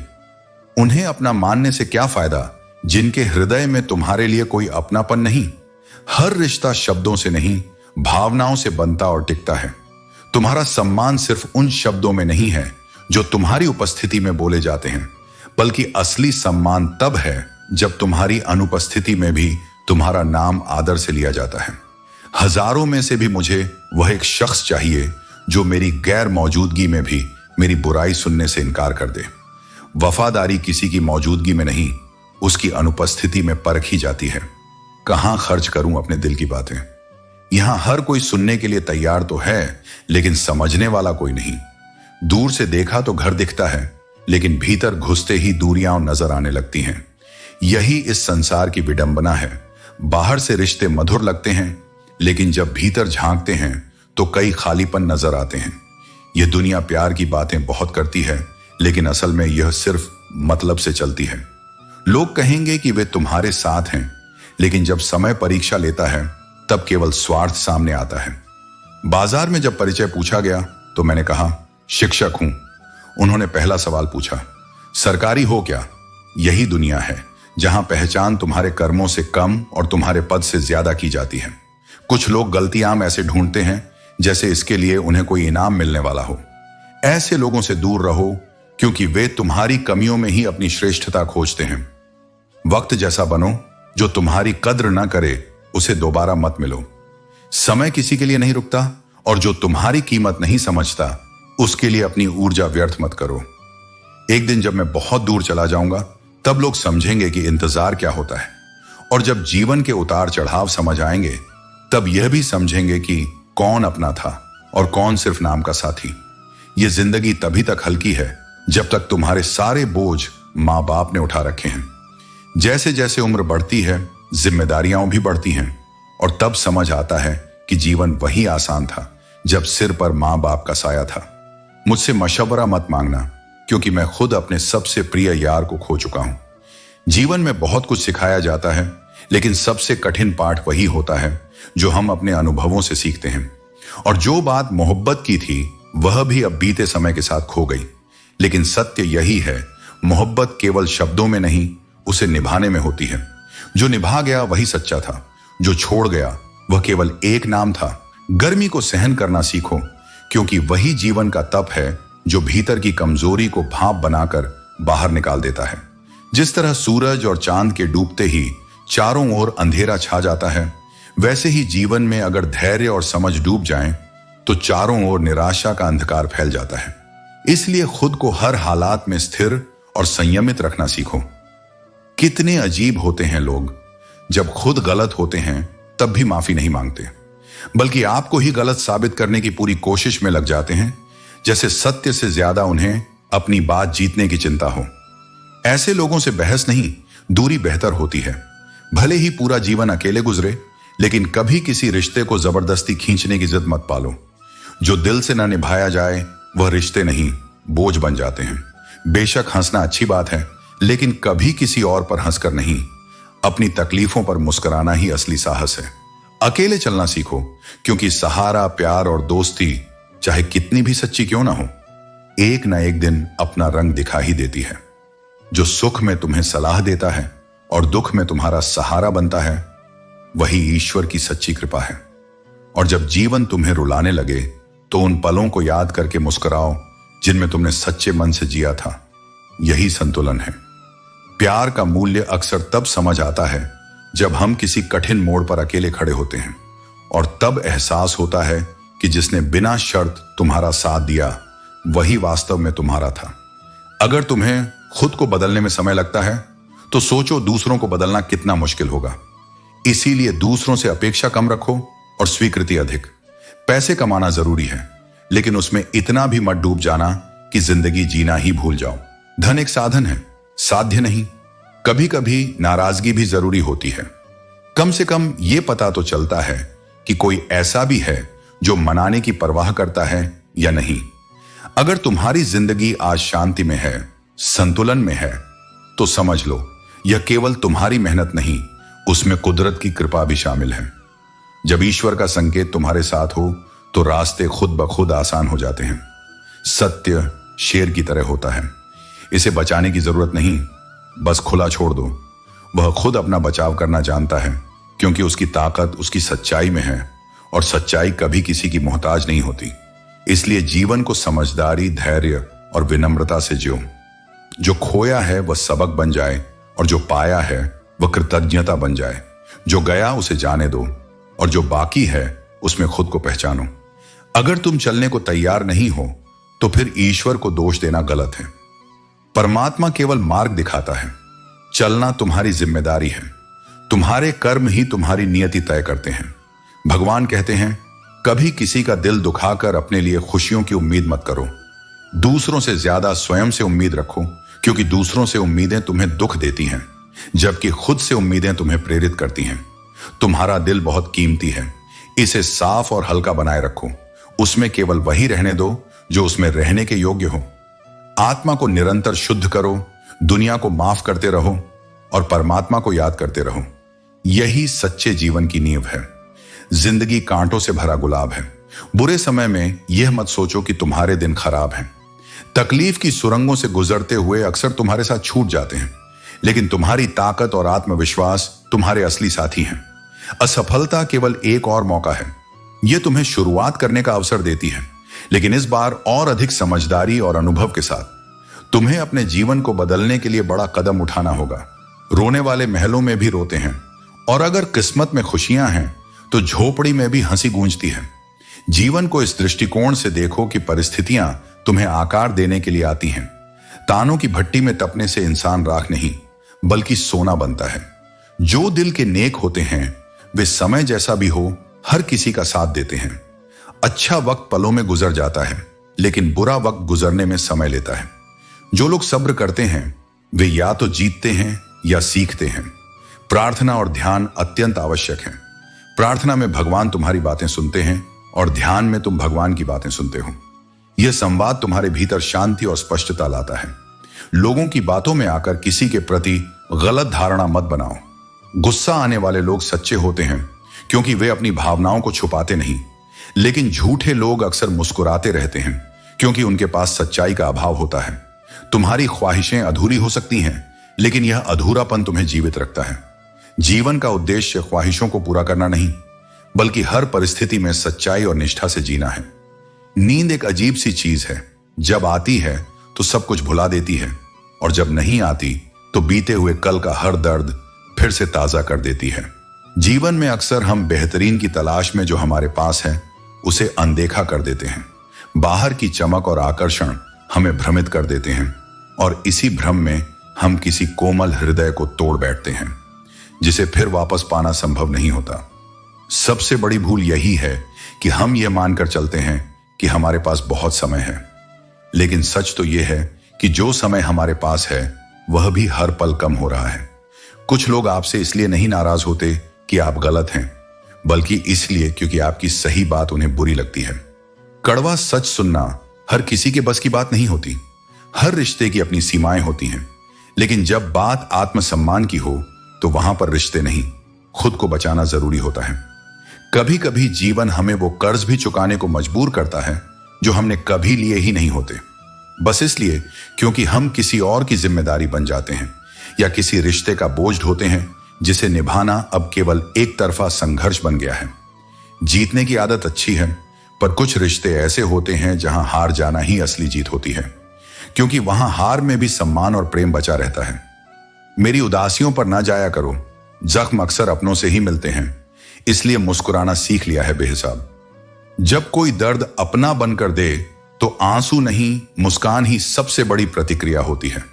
उन्हें अपना मानने से क्या फायदा जिनके हृदय में तुम्हारे लिए कोई अपनापन नहीं। हर रिश्ता शब्दों से नहीं भावनाओं से बनता और टिकता है। तुम्हारा सम्मान सिर्फ उन शब्दों में नहीं है जो तुम्हारी उपस्थिति में बोले जाते हैं, बल्कि असली सम्मान तब है जब तुम्हारी अनुपस्थिति में भी तुम्हारा नाम आदर से लिया जाता है। हजारों में से भी मुझे वह एक शख्स चाहिए जो मेरी गैर मौजूदगी में भी मेरी बुराई सुनने से इनकार कर दे। वफादारी किसी की मौजूदगी में नहीं, उसकी अनुपस्थिति में परखी जाती है। कहां खर्च करूं अपने दिल की बातें। यहां हर कोई सुनने के लिए तैयार तो है, लेकिन समझने वाला कोई नहीं। दूर से देखा तो घर दिखता है, लेकिन भीतर घुसते ही दूरियां नजर आने लगती हैं। यही इस संसार की विडंबना है। बाहर से रिश्ते मधुर लगते हैं, लेकिन जब भीतर झांकते हैं तो कई खालीपन नजर आते हैं। यह दुनिया प्यार की बातें बहुत करती है, लेकिन असल में यह सिर्फ मतलब से चलती है। लोग कहेंगे कि वे तुम्हारे साथ हैं, लेकिन जब समय परीक्षा लेता है तब केवल स्वार्थ सामने आता है। बाजार में जब परिचय पूछा गया तो मैंने कहा शिक्षक हूं। उन्होंने पहला सवाल पूछा, सरकारी हो क्या? यही दुनिया है जहां पहचान तुम्हारे कर्मों से कम और तुम्हारे पद से ज्यादा की जाती है। कुछ लोग गलतियां ऐसे ढूंढते हैं जैसे इसके लिए उन्हें कोई इनाम मिलने वाला हो। ऐसे लोगों से दूर रहो, क्योंकि वे तुम्हारी कमियों में ही अपनी श्रेष्ठता खोजते हैं। वक्त जैसा बनो, जो तुम्हारी कद्र ना करे उसे दोबारा मत मिलो। समय किसी के लिए नहीं रुकता और जो तुम्हारी कीमत नहीं समझता उसके लिए अपनी ऊर्जा व्यर्थ मत करो। एक दिन जब मैं बहुत दूर चला जाऊंगा तब लोग समझेंगे कि इंतजार क्या होता है, और जब जीवन के उतार चढ़ाव समझ आएंगे तब यह भी समझेंगे कि कौन अपना था और कौन सिर्फ नाम का साथी। ये जिंदगी तभी तक हल्की है जब तक तुम्हारे सारे बोझ माँ बाप ने उठा रखे हैं। जैसे जैसे उम्र बढ़ती है जिम्मेदारियां भी बढ़ती हैं, और तब समझ आता है कि जीवन वही आसान था जब सिर पर माँ बाप का साया था। मुझसे मशवरा मत मांगना, क्योंकि मैं खुद अपने सबसे प्रिय यार को खो चुका हूं। जीवन में बहुत कुछ सिखाया जाता है, लेकिन सबसे कठिन पाठ वही होता है जो हम अपने अनुभवों से सीखते हैं। और जो बात मोहब्बत की थी वह भी अब बीते समय के साथ खो गई। लेकिन सत्य यही है, मोहब्बत केवल शब्दों में नहीं, उसे निभाने में होती है। जो निभा गया वही सच्चा था, जो छोड़ गया वह केवल एक नाम था। गर्मी को सहन करना सीखो, क्योंकि वही जीवन का तप है जो भीतर की कमजोरी को भाप बनाकर बाहर निकाल देता है। जिस तरह सूरज और चांद के डूबते ही चारों ओर अंधेरा छा जाता है, वैसे ही जीवन में अगर धैर्य और समझ डूब जाएं, तो चारों ओर निराशा का अंधकार फैल जाता है। इसलिए खुद को हर हालात में स्थिर और संयमित रखना सीखो। कितने अजीब होते हैं लोग, जब खुद गलत होते हैं तब भी माफी नहीं मांगते, बल्कि आपको ही गलत साबित करने की पूरी कोशिश में लग जाते हैं, जैसे सत्य से ज्यादा उन्हें अपनी बात जीतने की चिंता हो। ऐसे लोगों से बहस नहीं, दूरी बेहतर होती है। भले ही पूरा जीवन अकेले गुजरे, लेकिन कभी किसी रिश्ते को जबरदस्ती खींचने की जिद मत पालो। जो दिल से ना निभाया जाए वह रिश्ते नहीं, बोझ बन जाते हैं। बेशक हंसना अच्छी बात है, लेकिन कभी किसी और पर हंसकर नहीं। अपनी तकलीफों पर मुस्कुराना ही असली साहस है। अकेले चलना सीखो, क्योंकि सहारा, प्यार और दोस्ती चाहे कितनी भी सच्ची क्यों ना हो, एक ना एक दिन अपना रंग दिखा ही देती है। जो सुख में तुम्हें सलाह देता है और दुख में तुम्हारा सहारा बनता है, वही ईश्वर की सच्ची कृपा है। और जब जीवन तुम्हें रुलाने लगे तो उन पलों को याद करके मुस्कुराओ जिनमें तुमने सच्चे मन से जिया था। यही संतुलन है। प्यार का मूल्य अक्सर तब समझ आता है जब हम किसी कठिन मोड़ पर अकेले खड़े होते हैं, और तब एहसास होता है कि जिसने बिना शर्त तुम्हारा साथ दिया वही वास्तव में तुम्हारा था। अगर तुम्हें खुद को बदलने में समय लगता है तो सोचो दूसरों को बदलना कितना मुश्किल होगा। इसीलिए दूसरों से अपेक्षा कम रखो और स्वीकृति अधिक। पैसे कमाना जरूरी है, लेकिन उसमें इतना भी मत डूब जाना कि जिंदगी जीना ही भूल जाओ। धन एक साधन है, साध्य नहीं। कभी कभी नाराजगी भी जरूरी होती है। कम से कम यह पता तो चलता है कि कोई ऐसा भी है जो मनाने की परवाह करता है या नहीं। अगर तुम्हारी जिंदगी आज शांति में है, संतुलन में है, तो समझ लो यह केवल तुम्हारी मेहनत नहीं, उसमें कुदरत की कृपा भी शामिल है। जब ईश्वर का संकेत तुम्हारे साथ हो तो रास्ते खुद ब खुद आसान हो जाते हैं। सत्य शेर की तरह होता है, इसे बचाने की जरूरत नहीं, बस खुला छोड़ दो। वह खुद अपना बचाव करना जानता है, क्योंकि उसकी ताकत उसकी सच्चाई में है, और सच्चाई कभी किसी की मोहताज नहीं होती। इसलिए जीवन को समझदारी, धैर्य और विनम्रता से जियो। जो खोया है वह सबक बन जाए, और जो पाया है वह कृतज्ञता बन जाए। जो गया उसे जाने दो, और जो बाकी है उसमें खुद को पहचानो। अगर तुम चलने को तैयार नहीं हो तो फिर ईश्वर को दोष देना गलत है। परमात्मा केवल मार्ग दिखाता है, चलना तुम्हारी जिम्मेदारी है। तुम्हारे कर्म ही तुम्हारी नियति तय करते हैं। भगवान कहते हैं, कभी किसी का दिल दुखाकर अपने लिए खुशियों की उम्मीद मत करो। दूसरों से ज्यादा स्वयं से उम्मीद रखो, क्योंकि दूसरों से उम्मीदें तुम्हें दुख देती हैं, जबकि खुद से उम्मीदें तुम्हें प्रेरित करती हैं। तुम्हारा दिल बहुत कीमती है, इसे साफ और हल्का बनाए रखो। उसमें केवल वही रहने दो जो उसमें रहने के योग्य हो। आत्मा को निरंतर शुद्ध करो, दुनिया को माफ करते रहो और परमात्मा को याद करते रहो। यही सच्चे जीवन की नींव है। जिंदगी कांटों से भरा गुलाब है। बुरे समय में यह मत सोचो कि तुम्हारे दिन खराब हैं। तकलीफ की सुरंगों से गुजरते हुए अक्सर तुम्हारे साथ छूट जाते हैं, लेकिन तुम्हारी ताकत और आत्मविश्वास तुम्हारे असली साथी हैं। असफलता केवल एक और मौका है। यह तुम्हें शुरुआत करने का अवसर देती है, लेकिन इस बार और अधिक समझदारी और अनुभव के साथ। तुम्हें अपने जीवन को बदलने के लिए बड़ा कदम उठाना होगा। रोने वाले महलों में भी रोते हैं, और अगर किस्मत में खुशियां हैं तो झोपड़ी में भी हंसी गूंजती है। जीवन को इस दृष्टिकोण से देखो कि परिस्थितियां तुम्हें आकार देने के लिए आती हैं। तानों की भट्टी में तपने से इंसान राख नहीं बल्कि सोना बनता है। जो दिल के नेक होते हैं वे समय जैसा भी हो हर किसी का साथ देते हैं। अच्छा वक्त पलों में गुजर जाता है लेकिन बुरा वक्त गुजरने में समय लेता है। जो लोग सब्र करते हैं वे या तो जीतते हैं या सीखते हैं। प्रार्थना और ध्यान अत्यंत आवश्यक है। प्रार्थना में भगवान तुम्हारी बातें सुनते हैं और ध्यान में तुम भगवान की बातें सुनते हो। यह संवाद तुम्हारे भीतर शांति और स्पष्टता लाता है। लोगों की बातों में आकर किसी के प्रति गलत धारणा मत बनाओ। गुस्सा आने वाले लोग सच्चे होते हैं क्योंकि वे अपनी भावनाओं को छुपाते नहीं, लेकिन झूठे लोग अक्सर मुस्कुराते रहते हैं क्योंकि उनके पास सच्चाई का अभाव होता है। तुम्हारी ख्वाहिशें अधूरी हो सकती हैं लेकिन यह अधूरापन तुम्हें जीवित रखता है। जीवन का उद्देश्य ख्वाहिशों को पूरा करना नहीं बल्कि हर परिस्थिति में सच्चाई और निष्ठा से जीना है। नींद एक अजीब सी चीज है। जब आती है तो सब कुछ भुला देती है और जब नहीं आती तो बीते हुए कल का हर दर्द फिर से ताजा कर देती है। जीवन में अक्सर हम बेहतरीन की तलाश में जो हमारे पास है उसे अनदेखा कर देते हैं। बाहर की चमक और आकर्षण हमें भ्रमित कर देते हैं और इसी भ्रम में हम किसी कोमल हृदय को तोड़ बैठते हैं जिसे फिर वापस पाना संभव नहीं होता। सबसे बड़ी भूल यही है कि हम यह मानकर चलते हैं कि हमारे पास बहुत समय है, लेकिन सच तो यह है कि जो समय हमारे पास है वह भी हर पल कम हो रहा है। कुछ लोग आपसे इसलिए नहीं नाराज होते कि आप गलत हैं, बल्कि इसलिए क्योंकि आपकी सही बात उन्हें बुरी लगती है। कड़वा सच सुनना हर किसी के बस की बात नहीं होती। हर रिश्ते की अपनी सीमाएं होती हैं, लेकिन जब बात आत्मसम्मान की हो तो वहां पर रिश्ते नहीं, खुद को बचाना जरूरी होता है। कभी कभी जीवन हमें वो कर्ज भी चुकाने को मजबूर करता है जो हमने कभी लिए ही नहीं होते, बस इसलिए क्योंकि हम किसी और की जिम्मेदारी बन जाते हैं या किसी रिश्ते का बोझ ढोते हैं जिसे निभाना अब केवल एक तरफा संघर्ष बन गया है। जीतने की आदत अच्छी है, पर कुछ रिश्ते ऐसे होते हैं जहां हार जाना ही असली जीत होती है, क्योंकि वहां हार में भी सम्मान और प्रेम बचा रहता है। मेरी उदासियों पर ना जाया करो, जख्म अक्सर अपनों से ही मिलते हैं, इसलिए मुस्कुराना सीख लिया है बेहिसाब। जब कोई दर्द अपना बनकर दे तो आंसू नहीं मुस्कान ही सबसे बड़ी प्रतिक्रिया होती है।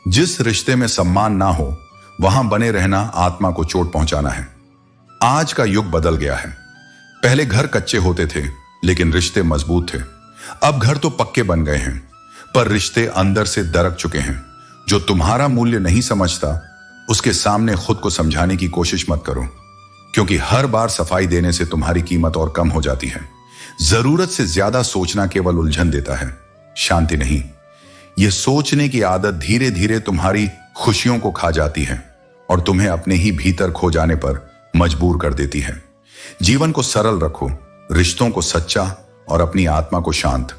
जिस रिश्ते में सम्मान ना हो वहां बने रहना आत्मा को चोट पहुंचाना है। आज का युग बदल गया है। पहले घर कच्चे होते थे लेकिन रिश्ते मजबूत थे। अब घर तो पक्के बन गए हैं पर रिश्ते अंदर से दरक चुके हैं। जो तुम्हारा मूल्य नहीं समझता उसके सामने खुद को समझाने की कोशिश मत करो, क्योंकि हर बार सफाई देने से तुम्हारी कीमत और कम हो जाती है। जरूरत से ज्यादा सोचना केवल उलझन देता है, शांति नहीं। यह सोचने की आदत धीरे धीरे तुम्हारी खुशियों को खा जाती है और तुम्हें अपने ही भीतर खो जाने पर मजबूर कर देती है। जीवन को सरल रखो, रिश्तों को सच्चा और अपनी आत्मा को शांत।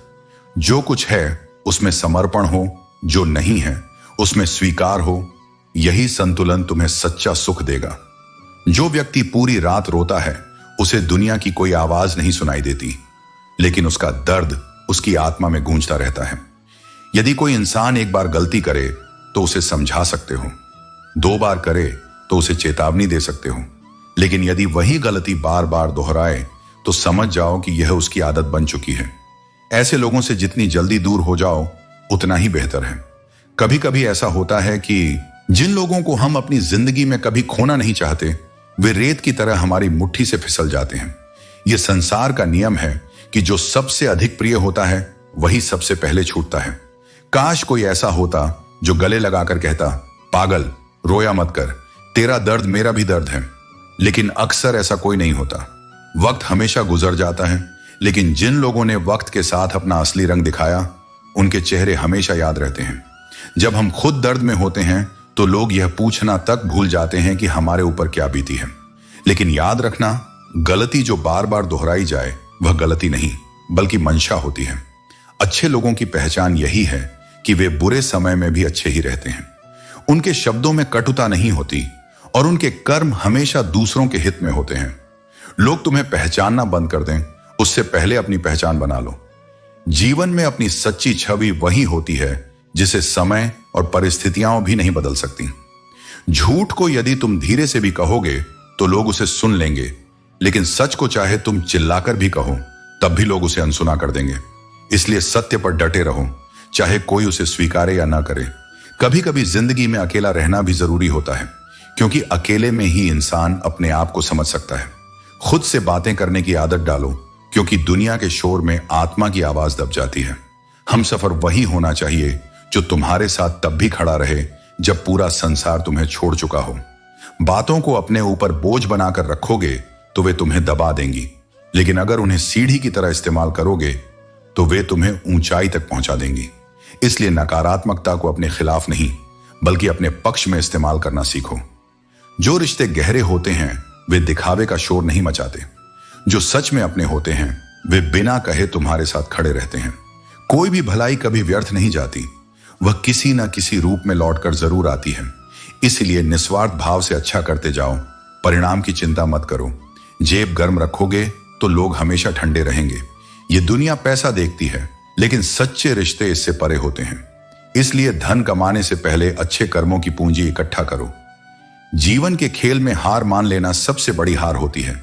जो कुछ है उसमें समर्पण हो, जो नहीं है उसमें स्वीकार हो। यही संतुलन तुम्हें सच्चा सुख देगा। जो व्यक्ति पूरी रात रोता है उसे दुनिया की कोई आवाज नहीं सुनाई देती, लेकिन उसका दर्द उसकी आत्मा में गूंजता रहता है। यदि कोई इंसान एक बार गलती करे तो उसे समझा सकते हो, 2 बार करे तो उसे चेतावनी दे सकते हो, लेकिन यदि वही गलती बार बार दोहराए तो समझ जाओ कि यह उसकी आदत बन चुकी है। ऐसे लोगों से जितनी जल्दी दूर हो जाओ उतना ही बेहतर है। कभी कभी ऐसा होता है कि जिन लोगों को हम अपनी जिंदगी में कभी खोना नहीं चाहते वे रेत की तरह हमारी मुट्ठी से फिसल जाते हैं। यह संसार का नियम है कि जो सबसे अधिक प्रिय होता है वही सबसे पहले छूटता है। काश कोई ऐसा होता जो गले लगाकर कहता, पागल रोया मत कर, तेरा दर्द मेरा भी दर्द है। लेकिन अक्सर ऐसा कोई नहीं होता। वक्त हमेशा गुजर जाता है, लेकिन जिन लोगों ने वक्त के साथ अपना असली रंग दिखाया उनके चेहरे हमेशा याद रहते हैं। जब हम खुद दर्द में होते हैं तो लोग यह पूछना तक भूल जाते हैं कि हमारे ऊपर क्या बीती है। लेकिन याद रखना, गलती जो बार बार दोहराई जाए वह गलती नहीं बल्कि मंशा होती है। अच्छे लोगों की पहचान यही है कि वे बुरे समय में भी अच्छे ही रहते हैं। उनके शब्दों में कटुता नहीं होती और उनके कर्म हमेशा दूसरों के हित में होते हैं। लोग तुम्हें पहचानना बंद कर दें उससे पहले अपनी पहचान बना लो। जीवन में अपनी सच्ची छवि वही होती है जिसे समय और परिस्थितियां भी नहीं बदल सकती। झूठ को यदि तुम धीरे से भी कहोगे तो लोग उसे सुन लेंगे, लेकिन सच को चाहे तुम चिल्लाकर भी कहो तब भी लोग उसे अनसुना कर देंगे। इसलिए सत्य पर डटे रहो, चाहे कोई उसे स्वीकारे या ना करे। कभी कभी जिंदगी में अकेला रहना भी जरूरी होता है, क्योंकि अकेले में ही इंसान अपने आप को समझ सकता है। खुद से बातें करने की आदत डालो, क्योंकि दुनिया के शोर में आत्मा की आवाज दब जाती है। हम सफर वही होना चाहिए जो तुम्हारे साथ तब भी खड़ा रहे जब पूरा संसार तुम्हें छोड़ चुका हो। बातों को अपने ऊपर बोझ बनाकर रखोगे तो वे तुम्हें दबा देंगी, लेकिन अगर उन्हें सीढ़ी की तरह इस्तेमाल करोगे तो वे तुम्हें ऊंचाई तक पहुंचा देंगी। इसलिए नकारात्मकता को अपने खिलाफ नहीं बल्कि अपने पक्ष में इस्तेमाल करना सीखो। जो रिश्ते गहरे होते हैं वे दिखावे का शोर नहीं मचाते। जो सच में अपने होते हैं वे बिना कहे तुम्हारे साथ खड़े रहते हैं। कोई भी भलाई कभी व्यर्थ नहीं जाती, वह किसी न किसी रूप में लौटकर जरूर आती है। इसलिए निस्वार्थ भाव से अच्छा करते जाओ, परिणाम की चिंता मत करो। जेब गर्म रखोगे तो लोग हमेशा ठंडे रहेंगे। ये दुनिया पैसा देखती है, लेकिन सच्चे रिश्ते इससे परे होते हैं। इसलिए धन कमाने से पहले अच्छे कर्मों की पूंजी इकट्ठा करो। जीवन के खेल में हार मान लेना सबसे बड़ी हार होती है।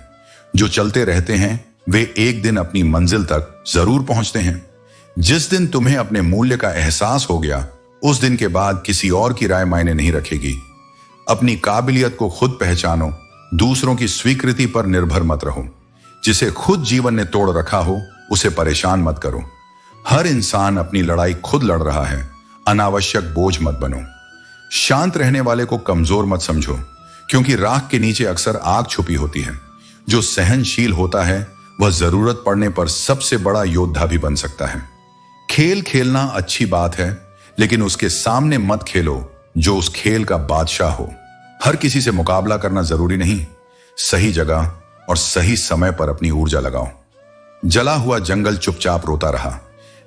जो चलते रहते हैं वे एक दिन अपनी मंजिल तक जरूर पहुंचते हैं। जिस दिन तुम्हें अपने मूल्य का एहसास हो गया, उस दिन के बाद किसी और की राय मायने नहीं रखेगी। अपनी काबिलियत को खुद पहचानो, दूसरों की स्वीकृति पर निर्भर मत रहो। जिसे खुद जीवन ने तोड़ रखा हो उसे परेशान मत करो। हर इंसान अपनी लड़ाई खुद लड़ रहा है, अनावश्यक बोझ मत बनो। शांत रहने वाले को कमजोर मत समझो, क्योंकि राख के नीचे अक्सर आग छुपी होती है। जो सहनशील होता है वह जरूरत पड़ने पर सबसे बड़ा योद्धा भी बन सकता है। खेल खेलना अच्छी बात है, लेकिन उसके सामने मत खेलो जो उस खेल का बादशाह हो। हर किसी से मुकाबला करना जरूरी नहीं। सही जगह और सही समय पर अपनी ऊर्जा लगाओ। जला हुआ जंगल चुपचाप रोता रहा,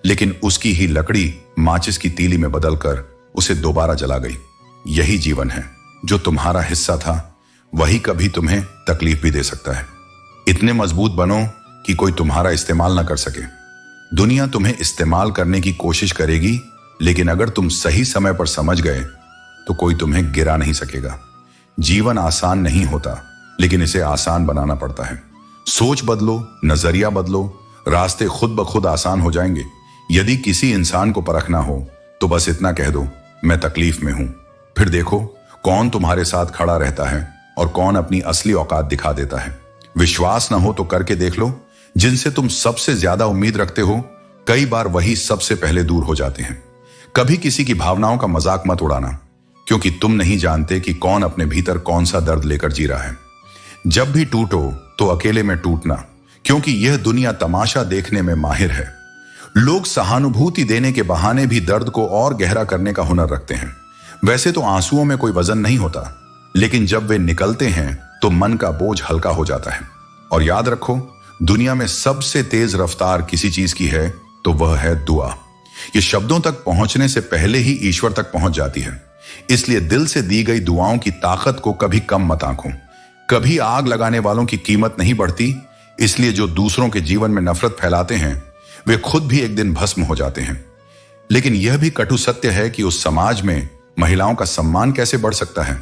लेकिन उसकी ही लकड़ी माचिस की तीली में बदलकर उसे दोबारा जला गई। यही जीवन है। जो तुम्हारा हिस्सा था वही कभी तुम्हें तकलीफ भी दे सकता है। इतने मजबूत बनो कि कोई तुम्हारा इस्तेमाल ना कर सके। दुनिया तुम्हें इस्तेमाल करने की कोशिश करेगी, लेकिन अगर तुम सही समय पर समझ गए तो कोई तुम्हें गिरा नहीं सकेगा। जीवन आसान नहीं होता, लेकिन इसे आसान बनाना पड़ता है। सोच बदलो, नजरिया बदलो, रास्ते खुद ब खुद आसान हो जाएंगे। यदि किसी इंसान को परखना हो तो बस इतना कह दो, मैं तकलीफ में हूं। फिर देखो कौन तुम्हारे साथ खड़ा रहता है और कौन अपनी असली औकात दिखा देता है। विश्वास ना हो तो करके देख लो। जिनसे तुम सबसे ज्यादा उम्मीद रखते हो, कई बार वही सबसे पहले दूर हो जाते हैं। कभी किसी की भावनाओं का मजाक मत उड़ाना, क्योंकि तुम नहीं जानते कि कौन अपने भीतर कौन सा दर्द लेकर जी रहा है। जब भी टूटो तो अकेले में टूटना, क्योंकि यह दुनिया तमाशा देखने में माहिर है। लोग सहानुभूति देने के बहाने भी दर्द को और गहरा करने का हुनर रखते हैं। वैसे तो आंसुओं में कोई वजन नहीं होता, लेकिन जब वे निकलते हैं तो मन का बोझ हल्का हो जाता है। और याद रखो, दुनिया में सबसे तेज रफ्तार किसी चीज की है तो वह है दुआ। ये शब्दों तक पहुंचने से पहले ही ईश्वर तक पहुंच जाती है। इसलिए दिल से दी गई दुआओं की ताकत को कभी कम मत आंको। कभी आग लगाने वालों की कीमत नहीं बढ़ती, इसलिए जो दूसरों के जीवन में नफरत फैलाते हैं वे खुद भी एक दिन भस्म हो जाते हैं। लेकिन यह भी कटु सत्य है कि उस समाज में महिलाओं का सम्मान कैसे बढ़ सकता है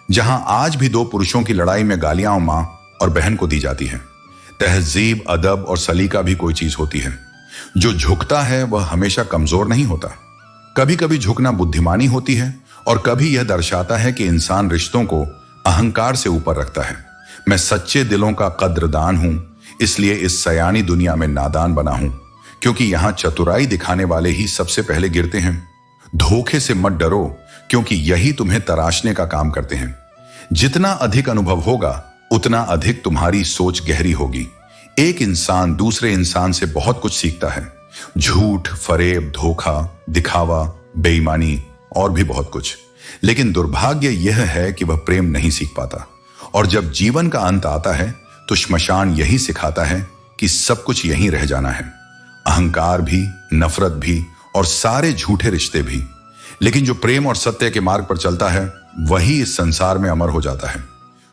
जहां आज भी दो पुरुषों की लड़ाई में गालियां मां और बहन को दी जाती हैं। तहजीब, अदब और सलीका भी कोई चीज होती है। जो झुकता है वह हमेशा कमजोर नहीं होता। कभी कभी झुकना बुद्धिमानी होती है और कभी यह दर्शाता है कि इंसान रिश्तों को अहंकार से ऊपर रखता है। मैं सच्चे दिलों का कद्रदान हूं, इसलिए इस सयानी दुनिया में नादान बना हूं, क्योंकि यहां चतुराई दिखाने वाले ही सबसे पहले गिरते हैं। धोखे से मत डरो, क्योंकि यही तुम्हें तराशने का काम करते हैं। जितना अधिक अनुभव होगा उतना अधिक तुम्हारी सोच गहरी होगी। एक इंसान दूसरे इंसान से बहुत कुछ सीखता है। झूठ, फरेब, धोखा, दिखावा, बेईमानी और भी बहुत कुछ। लेकिन दुर्भाग्य यह है कि वह प्रेम नहीं सीख पाता। और जब जीवन का अंत आता है तो श्मशान यही सिखाता है कि सब कुछ यहीं रह जाना है। अहंकार भी, नफरत भी और सारे झूठे रिश्ते भी। लेकिन जो प्रेम और सत्य के मार्ग पर चलता है वही इस संसार में अमर हो जाता है।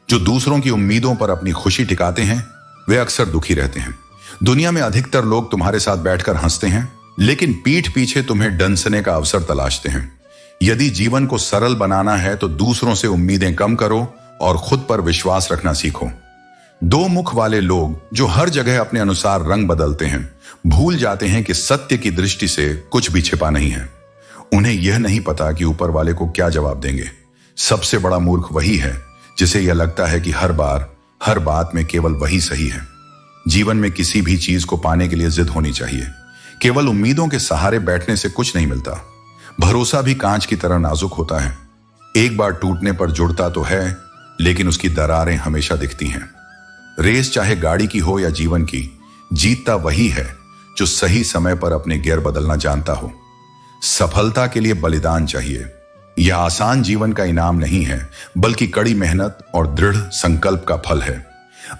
जो दूसरों की उम्मीदों पर अपनी खुशी टिकाते हैं वे अक्सर दुखी रहते हैं। दुनिया में अधिकतर लोग तुम्हारे साथ बैठकर हंसते हैं, लेकिन पीठ पीछे तुम्हें डंसने का अवसर तलाशते हैं। यदि जीवन को सरल बनाना है तो दूसरों से उम्मीदें कम करो और खुद पर विश्वास रखना सीखो। दो मुख वाले लोग जो हर जगह अपने अनुसार रंग बदलते हैं, भूल जाते हैं कि सत्य की दृष्टि से कुछ भी छिपा नहीं है। उन्हें यह नहीं पता कि ऊपर वाले को क्या जवाब देंगे। सबसे बड़ा मूर्ख वही है जिसे यह लगता है कि हर बार हर बात में केवल वही सही है। जीवन में किसी भी चीज को पाने के लिए जिद होनी चाहिए। केवल उम्मीदों के सहारे बैठने से कुछ नहीं मिलता। भरोसा भी कांच की तरह नाजुक होता है। एक बार टूटने पर जुड़ता तो है, लेकिन उसकी दरारें हमेशा दिखती हैं। रेस चाहे गाड़ी की हो या जीवन की, जीतता वही है जो सही समय पर अपने गियर बदलना जानता हो। सफलता के लिए बलिदान चाहिए। यह आसान जीवन का इनाम नहीं है, बल्कि कड़ी मेहनत और दृढ़ संकल्प का फल है।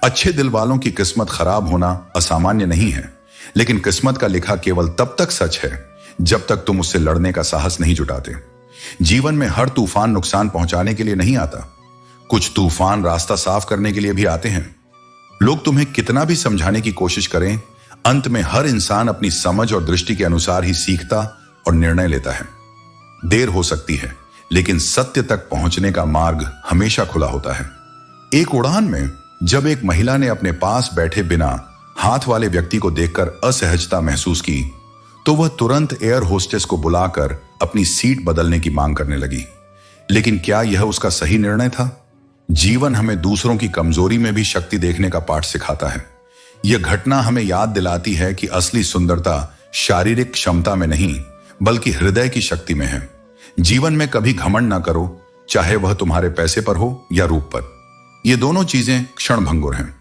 अच्छे दिल वालों की किस्मत खराब होना असामान्य नहीं है, लेकिन किस्मत का लिखा केवल तब तक सच है जब तक तुम उससे लड़ने का साहस नहीं जुटाते। जीवन में हर तूफान नुकसान पहुंचाने के लिए नहीं आता। कुछ तूफान रास्ता साफ करने के लिए भी आते हैं। लोग तुम्हें कितना भी समझाने की कोशिश करें, अंत में हर इंसान अपनी समझ और दृष्टि के अनुसार ही सीखता और निर्णय लेता है। देर हो सकती है, लेकिन सत्य तक पहुंचने का मार्ग हमेशा खुला होता है। एक उड़ान में जब एक महिला ने अपने पास बैठे बिना हाथ वाले व्यक्ति को देखकर असहजता महसूस की, तो वह तुरंत एयर होस्टेस को बुलाकर अपनी सीट बदलने की मांग करने लगी। लेकिन क्या यह उसका सही निर्णय था? जीवन हमें दूसरों की कमजोरी में भी शक्ति देखने का पाठ सिखाता है। यह घटना हमें याद दिलाती है कि असली सुंदरता शारीरिक क्षमता में नहीं, बल्कि हृदय की शक्ति में है। जीवन में कभी घमंड ना करो, चाहे वह तुम्हारे पैसे पर हो या रूप पर। ये दोनों चीजें क्षण भंगुर हैं।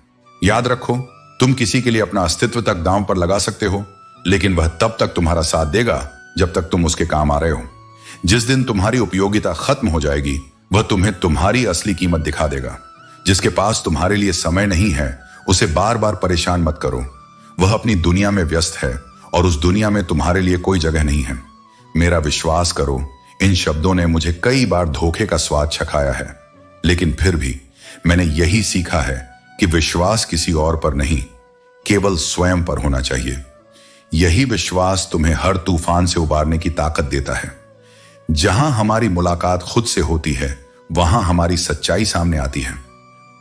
याद रखो, तुम किसी के लिए अपना अस्तित्व तक दांव पर लगा सकते हो, लेकिन वह तब तक तुम्हारा साथ देगा जब तक तुम उसके काम आ रहे हो। जिस दिन तुम्हारी उपयोगिता खत्म हो जाएगी, वह तुम्हें तुम्हारी असली कीमत दिखा देगा। जिसके पास तुम्हारे लिए समय नहीं है, उसे बार बार परेशान मत करो। वह अपनी दुनिया में व्यस्त है और उस दुनिया में तुम्हारे लिए कोई जगह नहीं है। मेरा विश्वास करो, इन शब्दों ने मुझे कई बार धोखे का स्वाद चखाया है, लेकिन फिर भी मैंने यही सीखा है कि विश्वास किसी और पर नहीं, केवल स्वयं पर होना चाहिए। यही विश्वास तुम्हें हर तूफान से उबारने की ताकत देता है। जहां हमारी मुलाकात खुद से होती है, वहां हमारी सच्चाई सामने आती है।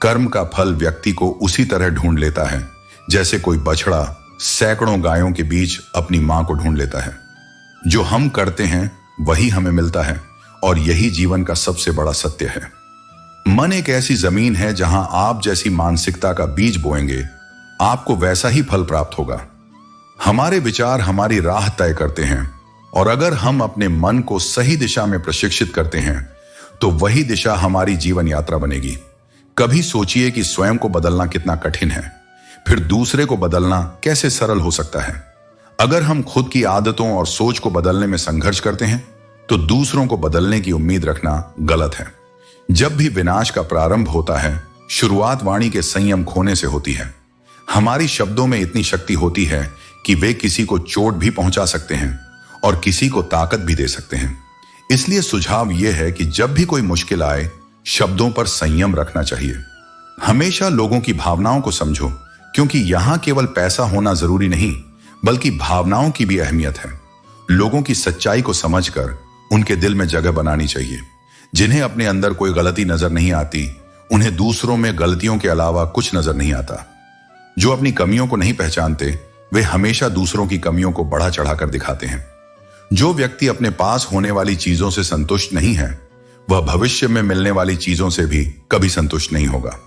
कर्म का फल व्यक्ति को उसी तरह ढूंढ लेता है जैसे कोई बछड़ा सैकड़ों गायों के बीच अपनी मां को ढूंढ लेता है। जो हम करते हैं वही हमें मिलता है, और यही जीवन का सबसे बड़ा सत्य है। मन एक ऐसी जमीन है जहां आप जैसी मानसिकता का बीज बोएंगे, आपको वैसा ही फल प्राप्त होगा। हमारे विचार हमारी राह तय करते हैं, और अगर हम अपने मन को सही दिशा में प्रशिक्षित करते हैं, तो वही दिशा हमारी जीवन यात्रा बनेगी। कभी सोचिए कि स्वयं को बदलना कितना कठिन है, फिर दूसरे को बदलना कैसे सरल हो सकता है। अगर हम खुद की आदतों और सोच को बदलने में संघर्ष करते हैं, तो दूसरों को बदलने की उम्मीद रखना गलत है। जब भी विनाश का प्रारंभ होता है, शुरुआत वाणी के संयम खोने से होती है। हमारी शब्दों में इतनी शक्ति होती है कि वे किसी को चोट भी पहुंचा सकते हैं और किसी को ताकत भी दे सकते हैं। इसलिए सुझाव यह है कि जब भी कोई मुश्किल आए, शब्दों पर संयम रखना चाहिए। हमेशा लोगों की भावनाओं को समझो, क्योंकि यहां केवल पैसा होना जरूरी नहीं, बल्कि भावनाओं की भी अहमियत है। लोगों की सच्चाई को समझकर उनके दिल में जगह बनानी चाहिए। जिन्हें अपने अंदर कोई गलती नजर नहीं आती, उन्हें दूसरों में गलतियों के अलावा कुछ नजर नहीं आता। जो अपनी कमियों को नहीं पहचानते, वे हमेशा दूसरों की कमियों को बढ़ा चढ़ाकर दिखाते हैं। जो व्यक्ति अपने पास होने वाली चीजों से संतुष्ट नहीं है, वह भविष्य में मिलने वाली चीजों से भी कभी संतुष्ट नहीं होगा।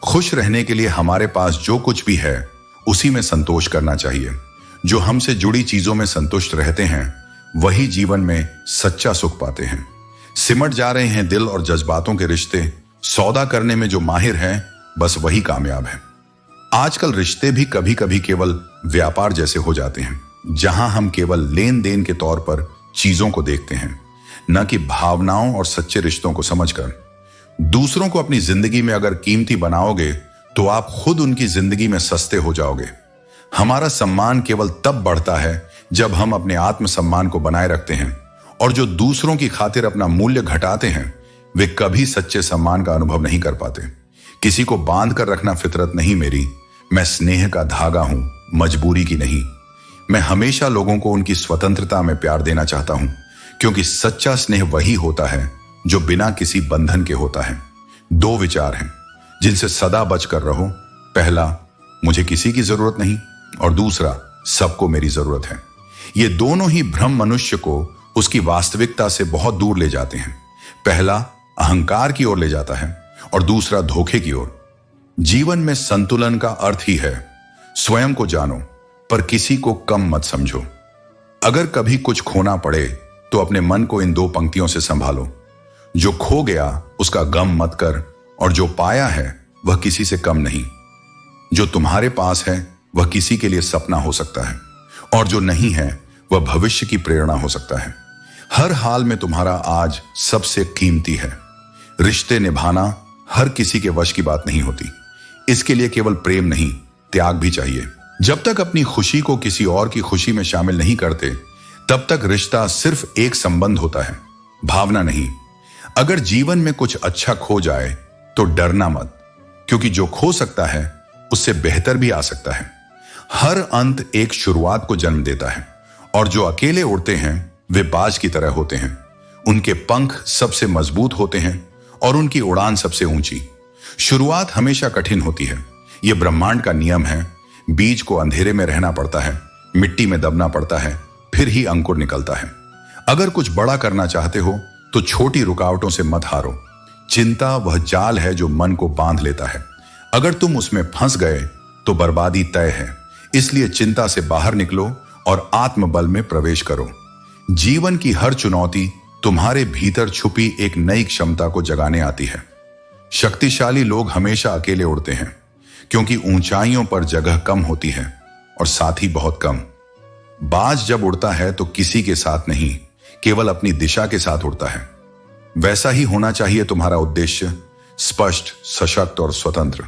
खुश रहने के लिए हमारे पास जो कुछ भी है, उसी में संतोष करना चाहिए। जो हमसे जुड़ी चीजों में संतुष्ट रहते हैं, वही जीवन में सच्चा सुख पाते हैं। सिमट जा रहे हैं दिल और जज्बातों के रिश्ते, सौदा करने में जो माहिर है, बस वही कामयाब है। आजकल रिश्ते भी कभी कभी केवल व्यापार जैसे हो जाते हैं, जहां हम केवल लेन देन के तौर पर चीजों को देखते हैं, न कि भावनाओं और सच्चे रिश्तों को समझकर। दूसरों को अपनी जिंदगी में अगर कीमती बनाओगे, तो आप खुद उनकी जिंदगी में सस्ते हो जाओगे। हमारा सम्मान केवल तब बढ़ता है जब हम अपने आत्मसम्मान को बनाए रखते हैं, और जो दूसरों की खातिर अपना मूल्य घटाते हैं, वे कभी सच्चे सम्मान का अनुभव नहीं कर पाते। किसी को बांध कर रखना फितरत नहीं मेरी, मैं स्नेह का धागा हूं, मजबूरी की नहीं। मैं हमेशा लोगों को उनकी स्वतंत्रता में प्यार देना चाहता हूं, क्योंकि सच्चा स्नेह वही होता है जो बिना किसी बंधन के होता है। दो विचार हैं जिनसे सदा बचकर रहो। पहला, मुझे किसी की जरूरत नहीं, और दूसरा, सबको मेरी जरूरत है। ये दोनों ही भ्रम मनुष्य को उसकी वास्तविकता से बहुत दूर ले जाते हैं। पहला अहंकार की ओर ले जाता है और दूसरा धोखे की ओर। जीवन में संतुलन का अर्थ ही है स्वयं को जानो, पर किसी को कम मत समझो। अगर कभी कुछ खोना पड़े तो अपने मन को इन दो पंक्तियों से संभालो। जो खो गया उसका गम मत कर, और जो पाया है वह किसी से कम नहीं। जो तुम्हारे पास है वह किसी के लिए सपना हो सकता है, और जो नहीं है वह भविष्य की प्रेरणा हो सकता है। हर हाल में तुम्हारा आज सबसे कीमती है। रिश्ते निभाना हर किसी के वश की बात नहीं होती। इसके लिए केवल प्रेम नहीं, त्याग भी चाहिए। जब तक अपनी खुशी को किसी और की खुशी में शामिल नहीं करते, तब तक रिश्ता सिर्फ एक संबंध होता है, भावना नहीं। अगर जीवन में कुछ अच्छा खो जाए तो डरना मत, क्योंकि जो खो सकता है उससे बेहतर भी आ सकता है। हर अंत एक शुरुआत को जन्म देता है, और जो अकेले उड़ते हैं वे बाज की तरह होते हैं। उनके पंख सबसे मजबूत होते हैं और उनकी उड़ान सबसे ऊंची। शुरुआत हमेशा कठिन होती है, यह ब्रह्मांड का नियम है। बीज को अंधेरे में रहना पड़ता है, मिट्टी में दबना पड़ता है, फिर ही अंकुर निकलता है। अगर कुछ बड़ा करना चाहते हो तो छोटी रुकावटों से मत हारो। चिंता वह जाल है जो मन को बांध लेता है। अगर तुम उसमें फंस गए तो बर्बादी तय है। इसलिए चिंता से बाहर निकलो और आत्मबल में प्रवेश करो। जीवन की हर चुनौती तुम्हारे भीतर छुपी एक नई क्षमता को जगाने आती है। शक्तिशाली लोग हमेशा अकेले उड़ते हैं, क्योंकि ऊंचाइयों पर जगह कम होती है और साथी बहुत कम। बाज जब उड़ता है तो किसी के साथ नहीं, केवल अपनी दिशा के साथ उड़ता है। वैसा ही होना चाहिए तुम्हारा उद्देश्य, स्पष्ट, सशक्त और स्वतंत्र।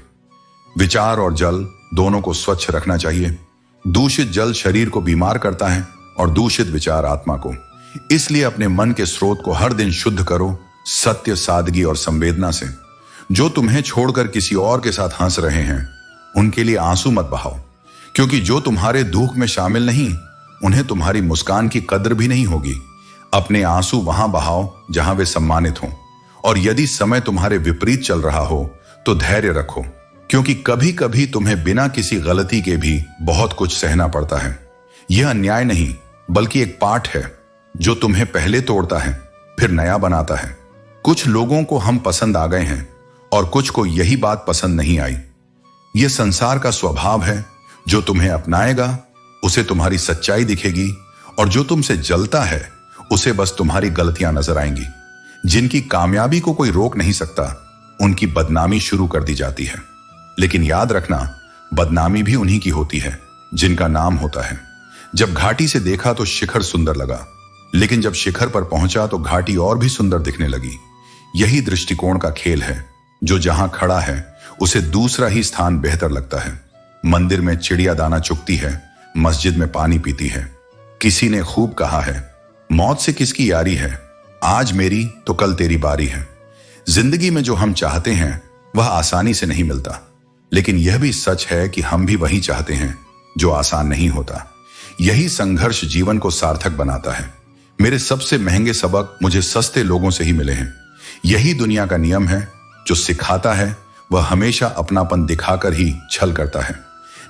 विचार और जल दोनों को स्वच्छ रखना चाहिए। दूषित जल शरीर को बीमार करता है और दूषित विचार आत्मा को। इसलिए अपने मन के स्रोत को हर दिन शुद्ध करो, सत्य, सादगी और संवेदना से। जो तुम्हें छोड़कर किसी और के साथ हंस रहे हैं उनके लिए आंसू मत बहाओ, क्योंकि जो तुम्हारे दुख में शामिल नहीं उन्हें तुम्हारी मुस्कान की कद्र भी नहीं होगी। अपने आंसू वहां बहाओ जहां वे सम्मानित हों, और यदि समय तुम्हारे विपरीत चल रहा हो तो धैर्य रखो, क्योंकि कभी कभी तुम्हें बिना किसी गलती के भी बहुत कुछ सहना पड़ता है। यह अन्याय नहीं, बल्कि एक पाठ है जो तुम्हें पहले तोड़ता है फिर नया बनाता है। कुछ लोगों को हम पसंद आ गए हैं और कुछ को यही बात पसंद नहीं आई। यह संसार का स्वभाव है। जो तुम्हें अपनाएगा उसे तुम्हारी सच्चाई दिखेगी, और जो तुमसे जलता है उसे बस तुम्हारी गलतियां नजर आएंगी। जिनकी कामयाबी को कोई रोक नहीं सकता उनकी बदनामी शुरू कर दी जाती है। लेकिन याद रखना, बदनामी भी उन्हीं की होती है जिनका नाम होता है। जब घाटी से देखा तो शिखर सुंदर लगा, लेकिन जब शिखर पर पहुंचा तो घाटी और भी सुंदर दिखने लगी। यही दृष्टिकोण का खेल है। जो जहां खड़ा है उसे दूसरा ही स्थान बेहतर लगता है। मंदिर में चिड़िया दाना चुगती है, मस्जिद में पानी पीती है। किसी ने खूब कहा है, मौत से किसकी यारी है, आज मेरी तो कल तेरी बारी है। जिंदगी में जो हम चाहते हैं वह आसानी से नहीं मिलता, लेकिन यह भी सच है कि हम भी वही चाहते हैं जो आसान नहीं होता। यही संघर्ष जीवन को सार्थक बनाता है। मेरे सबसे महंगे सबक मुझे सस्ते लोगों से ही मिले हैं। यही दुनिया का नियम है। जो सिखाता है वह हमेशा अपनापन दिखाकर ही छल करता है।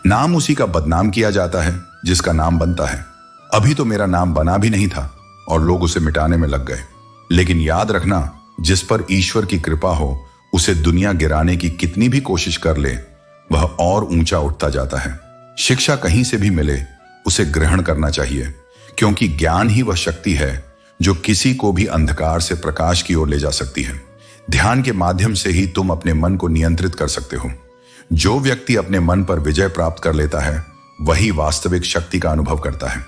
नाम उसी का बदनाम किया जाता है जिसका नाम बनता है। अभी तो मेरा नाम बना भी नहीं था और लोग उसे मिटाने में लग गए। लेकिन याद रखना, जिस पर ईश्वर की कृपा हो उसे दुनिया गिराने की कितनी भी कोशिश कर ले, वह और ऊंचा उठता जाता है। शिक्षा कहीं से भी मिले उसे ग्रहण करना चाहिए, क्योंकि ज्ञान ही वह शक्ति है जो किसी को भी अंधकार से प्रकाश की ओर ले जा सकती है। ध्यान के माध्यम से ही तुम अपने मन को नियंत्रित कर सकते हो। जो व्यक्ति अपने मन पर विजय प्राप्त कर लेता है वही वास्तविक शक्ति का अनुभव करता है।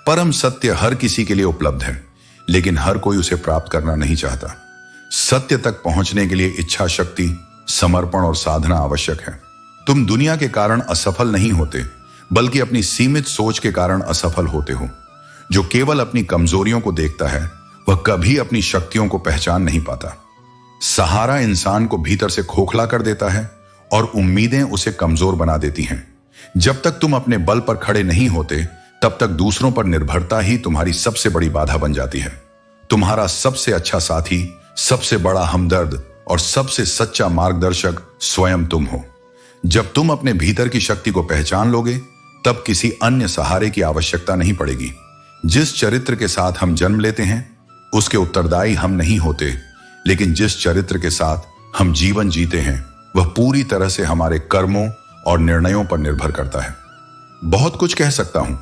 परम सत्य हर किसी के लिए उपलब्ध है, लेकिन हर कोई उसे प्राप्त करना नहीं चाहता। सत्य तक पहुंचने के लिए इच्छा शक्ति, समर्पण और साधना आवश्यक है। तुम दुनिया के कारण असफल नहीं होते, बल्कि अपनी सीमित सोच के कारण असफल होते हो। जो केवल अपनी कमजोरियों को देखता है वह कभी अपनी शक्तियों को पहचान नहीं पाता। सहारा इंसान को भीतर से खोखला कर देता है और उम्मीदें उसे कमजोर बना देती हैं। जब तक तुम अपने बल पर खड़े नहीं होते, तब तक दूसरों पर निर्भरता ही तुम्हारी सबसे बड़ी बाधा बन जाती है। तुम्हारा सबसे अच्छा साथी, सबसे बड़ा हमदर्द और सबसे सच्चा मार्गदर्शक स्वयं तुम हो। जब तुम अपने भीतर की शक्ति को पहचान लोगे, तब किसी अन्य सहारे की आवश्यकता नहीं पड़ेगी। जिस चरित्र के साथ हम जन्म लेते हैं उसके उत्तरदायी हम नहीं होते, लेकिन जिस चरित्र के साथ हम जीवन जीते हैं वह पूरी तरह से हमारे कर्मों और निर्णयों पर निर्भर करता है। बहुत कुछ कह सकता हूं,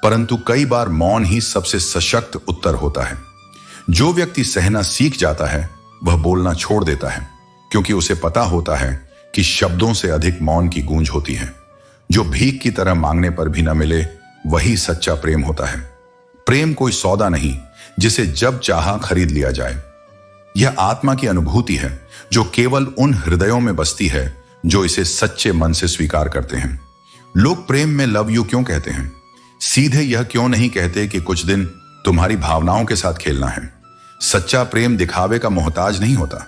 परंतु कई बार मौन ही सबसे सशक्त उत्तर होता है। जो व्यक्ति सहना सीख जाता है वह बोलना छोड़ देता है, क्योंकि उसे पता होता है कि शब्दों से अधिक मौन की गूंज होती है। जो भीख की तरह मांगने पर भी न मिले वही सच्चा प्रेम होता है। प्रेम कोई सौदा नहीं जिसे जब चाहा खरीद लिया जाए। यह आत्मा की अनुभूति है जो केवल उन हृदयों में बसती है जो इसे सच्चे मन से स्वीकार करते हैं। लोग प्रेम में लव यू क्यों कहते हैं? सीधे यह क्यों नहीं कहते कि कुछ दिन तुम्हारी भावनाओं के साथ खेलना है? सच्चा प्रेम दिखावे का मोहताज नहीं होता।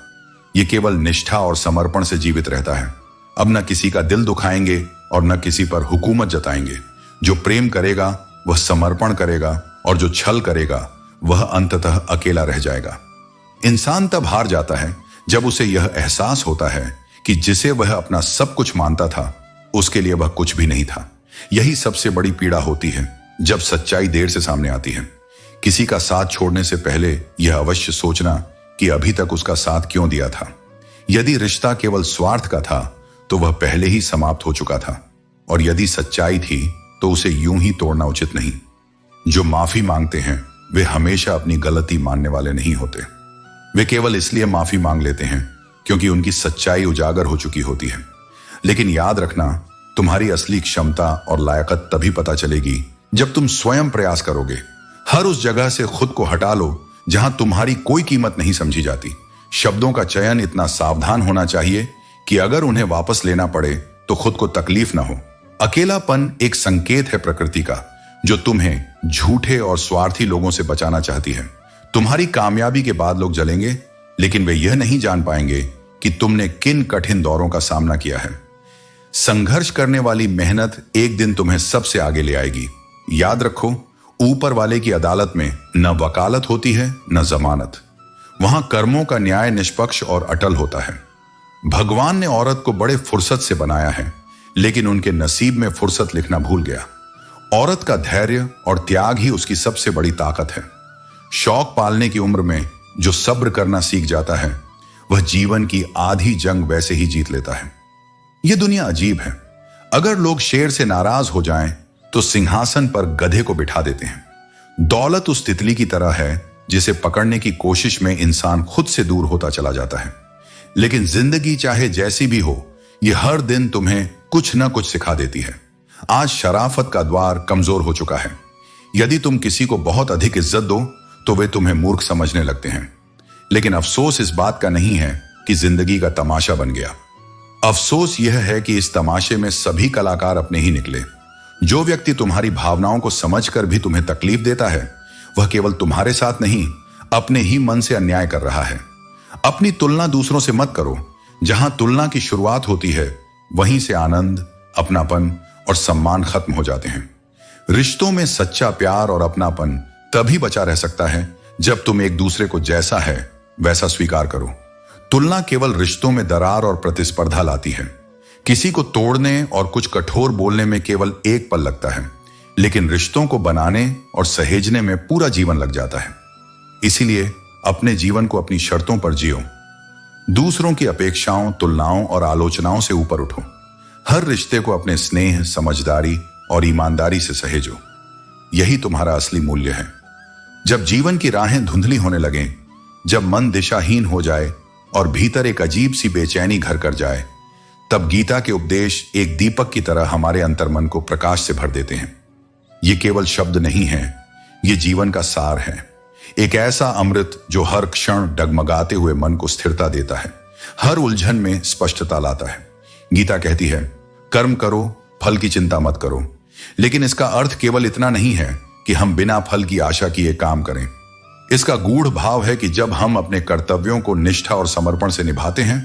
यह केवल निष्ठा और समर्पण से जीवित रहता है। अब न किसी का दिल दुखाएंगे और न किसी पर हुकूमत जताएंगे। जो प्रेम करेगा वह समर्पण करेगा, और जो छल करेगा वह अंततः अकेला रह जाएगा। इंसान तब हार जाता है जब उसे यह एहसास होता है कि जिसे वह अपना सब कुछ मानता था उसके लिए वह कुछ भी नहीं था। यही सबसे बड़ी पीड़ा होती है जब सच्चाई देर से सामने आती है। किसी का साथ छोड़ने से पहले यह अवश्य सोचना कि अभी तक उसका साथ क्यों दिया था। यदि रिश्ता केवल स्वार्थ का था तो वह पहले ही समाप्त हो चुका था, और यदि सच्चाई थी तो उसे यूं ही तोड़ना उचित नहीं। जो माफी मांगते हैं वे हमेशा अपनी गलती मानने वाले नहीं होते। वे केवल इसलिए माफी मांग लेते हैं क्योंकि उनकी सच्चाई उजागर हो चुकी होती है। लेकिन याद रखना, तुम्हारी असली क्षमता और लायकत तभी पता चलेगी जब तुम स्वयं प्रयास करोगे। हर उस जगह से खुद को हटा लो जहां तुम्हारी कोई कीमत नहीं समझी जाती। शब्दों का चयन इतना सावधान होना चाहिए कि अगर उन्हें वापस लेना पड़े तो खुद को तकलीफ ना हो। अकेलापन एक संकेत है प्रकृति का, जो तुम्हें झूठे और स्वार्थी लोगों से बचाना चाहती है। तुम्हारी कामयाबी के बाद लोग जलेंगे, लेकिन वे यह नहीं जान पाएंगे कि तुमने किन कठिन दौरों का सामना किया है। संघर्ष करने वाली मेहनत एक दिन तुम्हें सबसे आगे ले आएगी। याद रखो, ऊपर वाले की अदालत में न वकालत होती है न जमानत। वहां कर्मों का न्याय निष्पक्ष और अटल होता है। भगवान ने औरत को बड़े फुर्सत से बनाया है, लेकिन उनके नसीब में फुर्सत लिखना भूल गया। औरत का धैर्य और त्याग ही उसकी सबसे बड़ी ताकत है। शौक पालने की उम्र में जो सब्र करना सीख जाता है वह जीवन की आधी जंग वैसे ही जीत लेता है। यह दुनिया अजीब है। अगर लोग शेर से नाराज हो जाएं तो सिंहासन पर गधे को बिठा देते हैं। दौलत उस तितली की तरह है जिसे पकड़ने की कोशिश में इंसान खुद से दूर होता चला जाता है। लेकिन जिंदगी चाहे जैसी भी हो, यह हर दिन तुम्हें कुछ न कुछ सिखा देती है। आज शराफत का द्वार कमजोर हो चुका है। यदि तुम किसी को बहुत अधिक इज्जत दो तो वे तुम्हें मूर्ख समझने लगते हैं। लेकिन अफसोस इस बात का नहीं है कि जिंदगी का तमाशा बन गया। अफसोस यह है कि इस तमाशे में सभी कलाकार अपने ही निकले। जो व्यक्ति तुम्हारी भावनाओं को समझकर भी तुम्हें तकलीफ देता है वह केवल तुम्हारे साथ नहीं, अपने ही मन से अन्याय कर रहा है। अपनी तुलना दूसरों से मत करो। जहां तुलना की शुरुआत होती है वहीं से आनंद, अपनापन और सम्मान खत्म हो जाते हैं। रिश्तों में सच्चा प्यार और अपनापन तभी बचा रह सकता है जब तुम एक दूसरे को जैसा है वैसा स्वीकार करो। तुलना केवल रिश्तों में दरार और प्रतिस्पर्धा लाती है। किसी को तोड़ने और कुछ कठोर बोलने में केवल एक पल लगता है, लेकिन रिश्तों को बनाने और सहेजने में पूरा जीवन लग जाता है। इसीलिए अपने जीवन को अपनी शर्तों पर जियो। दूसरों की अपेक्षाओं, तुलनाओं और आलोचनाओं से ऊपर उठो। हर रिश्ते को अपने स्नेह, समझदारी और ईमानदारी से सहेजो। यही तुम्हारा असली मूल्य है। जब जीवन की राहें धुंधली होने लगें, जब मन दिशाहीन हो जाए और भीतर एक अजीब सी बेचैनी घर कर जाए, तब गीता के उपदेश एक दीपक की तरह हमारे अंतर्मन को प्रकाश से भर देते हैं। ये केवल शब्द नहीं है, ये जीवन का सार है। एक ऐसा अमृत जो हर क्षण डगमगाते हुए मन को स्थिरता देता है, हर उलझन में स्पष्टता लाता है। गीता कहती है, कर्म करो, फल की चिंता मत करो। लेकिन इसका अर्थ केवल इतना नहीं है कि हम बिना फल की आशा किए काम करें। इसका गूढ़ भाव है कि जब हम अपने कर्तव्यों को निष्ठा और समर्पण से निभाते हैं,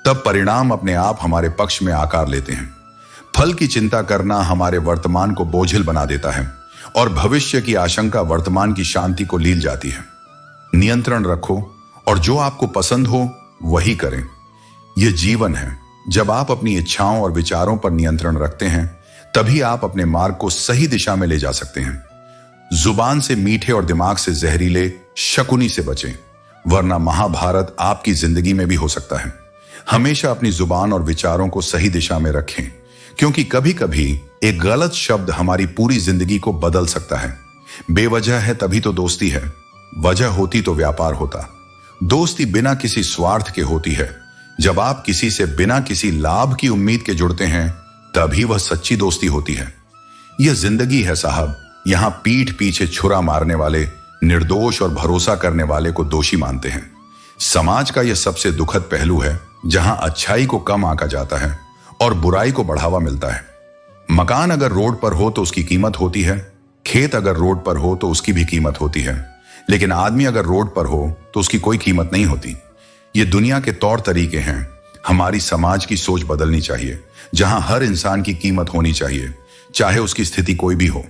तब परिणाम अपने आप हमारे पक्ष में आकार लेते हैं। फल की चिंता करना हमारे वर्तमान को बोझिल बना देता है और भविष्य की आशंका वर्तमान की शांति को लील जाती है। नियंत्रण रखो और जो आपको पसंद हो वही करें। यह जीवन है, जब आप अपनी इच्छाओं और विचारों पर नियंत्रण रखते हैं तभी आप अपने मार्ग को सही दिशा में ले जा सकते हैं। जुबान से मीठे और दिमाग से जहरीले शकुनी से बचें, वरना महाभारत आपकी जिंदगी में भी हो सकता है। हमेशा अपनी जुबान और विचारों को सही दिशा में रखें, क्योंकि कभी कभी एक गलत शब्द हमारी पूरी जिंदगी को बदल सकता है। बेवजह है तभी तो दोस्ती है, वजह होती तो व्यापार होता। दोस्ती बिना किसी स्वार्थ के होती है। जब आप किसी से बिना किसी लाभ की उम्मीद के जुड़ते हैं तभी वह सच्ची दोस्ती होती है। यह जिंदगी है साहब, यहां पीठ पीछे छुरा मारने वाले निर्दोष और भरोसा करने वाले को दोषी मानते हैं। समाज का यह सबसे दुखद पहलू है जहां अच्छाई को कम आंका जाता है और बुराई को बढ़ावा मिलता है। मकान अगर रोड पर हो तो उसकी कीमत होती है, खेत अगर रोड पर हो तो उसकी भी कीमत होती है, लेकिन आदमी अगर रोड पर हो तो उसकी कोई कीमत नहीं होती। ये दुनिया के तौर तरीके हैं। हमारी समाज की सोच बदलनी चाहिए, जहां हर इंसान की कीमत होनी चाहिए, चाहे उसकी स्थिति कोई भी हो।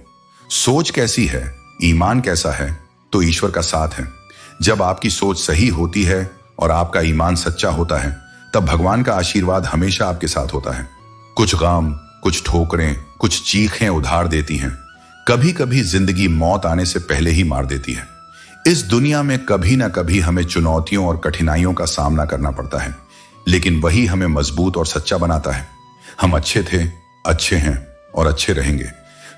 सोच कैसी है, ईमान कैसा है, तो ईश्वर का साथ है। जब आपकी सोच सही होती है और आपका ईमान सच्चा होता है तब भगवान का आशीर्वाद हमेशा आपके साथ होता है। कुछ गम, कुछ ठोकरें, कुछ चीखें उधार देती हैं। कभी कभी जिंदगी मौत आने से पहले ही मार देती है। इस दुनिया में कभी ना कभी हमें चुनौतियों और कठिनाइयों का सामना करना पड़ता है, लेकिन वही हमें मजबूत और सच्चा बनाता है। हम अच्छे थे, अच्छे हैं और अच्छे रहेंगे।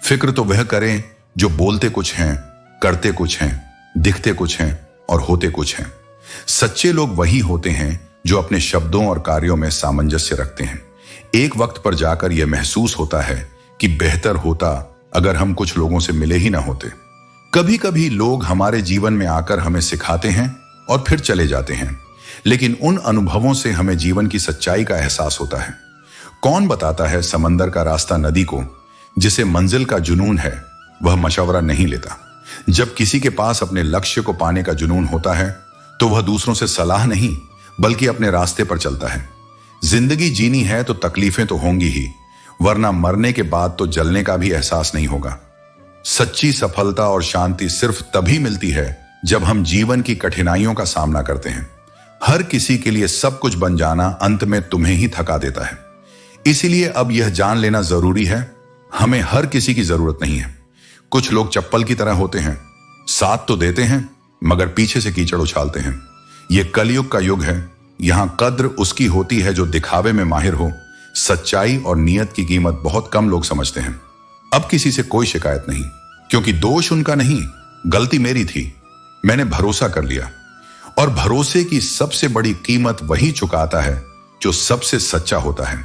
फिक्र तो वह करें जो बोलते कुछ हैं, करते कुछ हैं, दिखते कुछ हैं और होते कुछ हैं। सच्चे लोग वही होते हैं जो अपने शब्दों और कार्यों में सामंजस्य रखते हैं। एक वक्त पर जाकर यह महसूस होता है कि बेहतर होता अगर हम कुछ लोगों से मिले ही ना होते। कभी कभी लोग हमारे जीवन में आकर हमें सिखाते हैं और फिर चले जाते हैं, लेकिन उन अनुभवों से हमें जीवन की सच्चाई का एहसास होता है। कौन बताता है समंदर का रास्ता नदी को? जिसे मंजिल का जुनून है वह मशवरा नहीं लेता। जब किसी के पास अपने लक्ष्य को पाने का जुनून होता है तो वह दूसरों से सलाह नहीं बल्कि अपने रास्ते पर चलता है। जिंदगी जीनी है तो तकलीफें तो होंगी ही, वरना मरने के बाद तो जलने का भी एहसास नहीं होगा। सच्ची सफलता और शांति सिर्फ तभी मिलती है जब हम जीवन की कठिनाइयों का सामना करते हैं। हर किसी के लिए सब कुछ बन जाना अंत में तुम्हें ही थका देता है। इसीलिए अब यह जान लेना जरूरी है, हमें हर किसी की जरूरत नहीं है। कुछ लोग चप्पल की तरह होते हैं, साथ तो देते हैं मगर पीछे से कीचड़ उछालते हैं। यह कलयुग का युग है। यहां कद्र उसकी होती है जो दिखावे में माहिर हो। सच्चाई और नियत की कीमत बहुत कम लोग समझते हैं। अब किसी से कोई शिकायत नहीं, क्योंकि दोष उनका नहीं, गलती मेरी थी। मैंने भरोसा कर लिया, और भरोसे की सबसे बड़ी कीमत वही चुकाता है जो सबसे सच्चा होता है।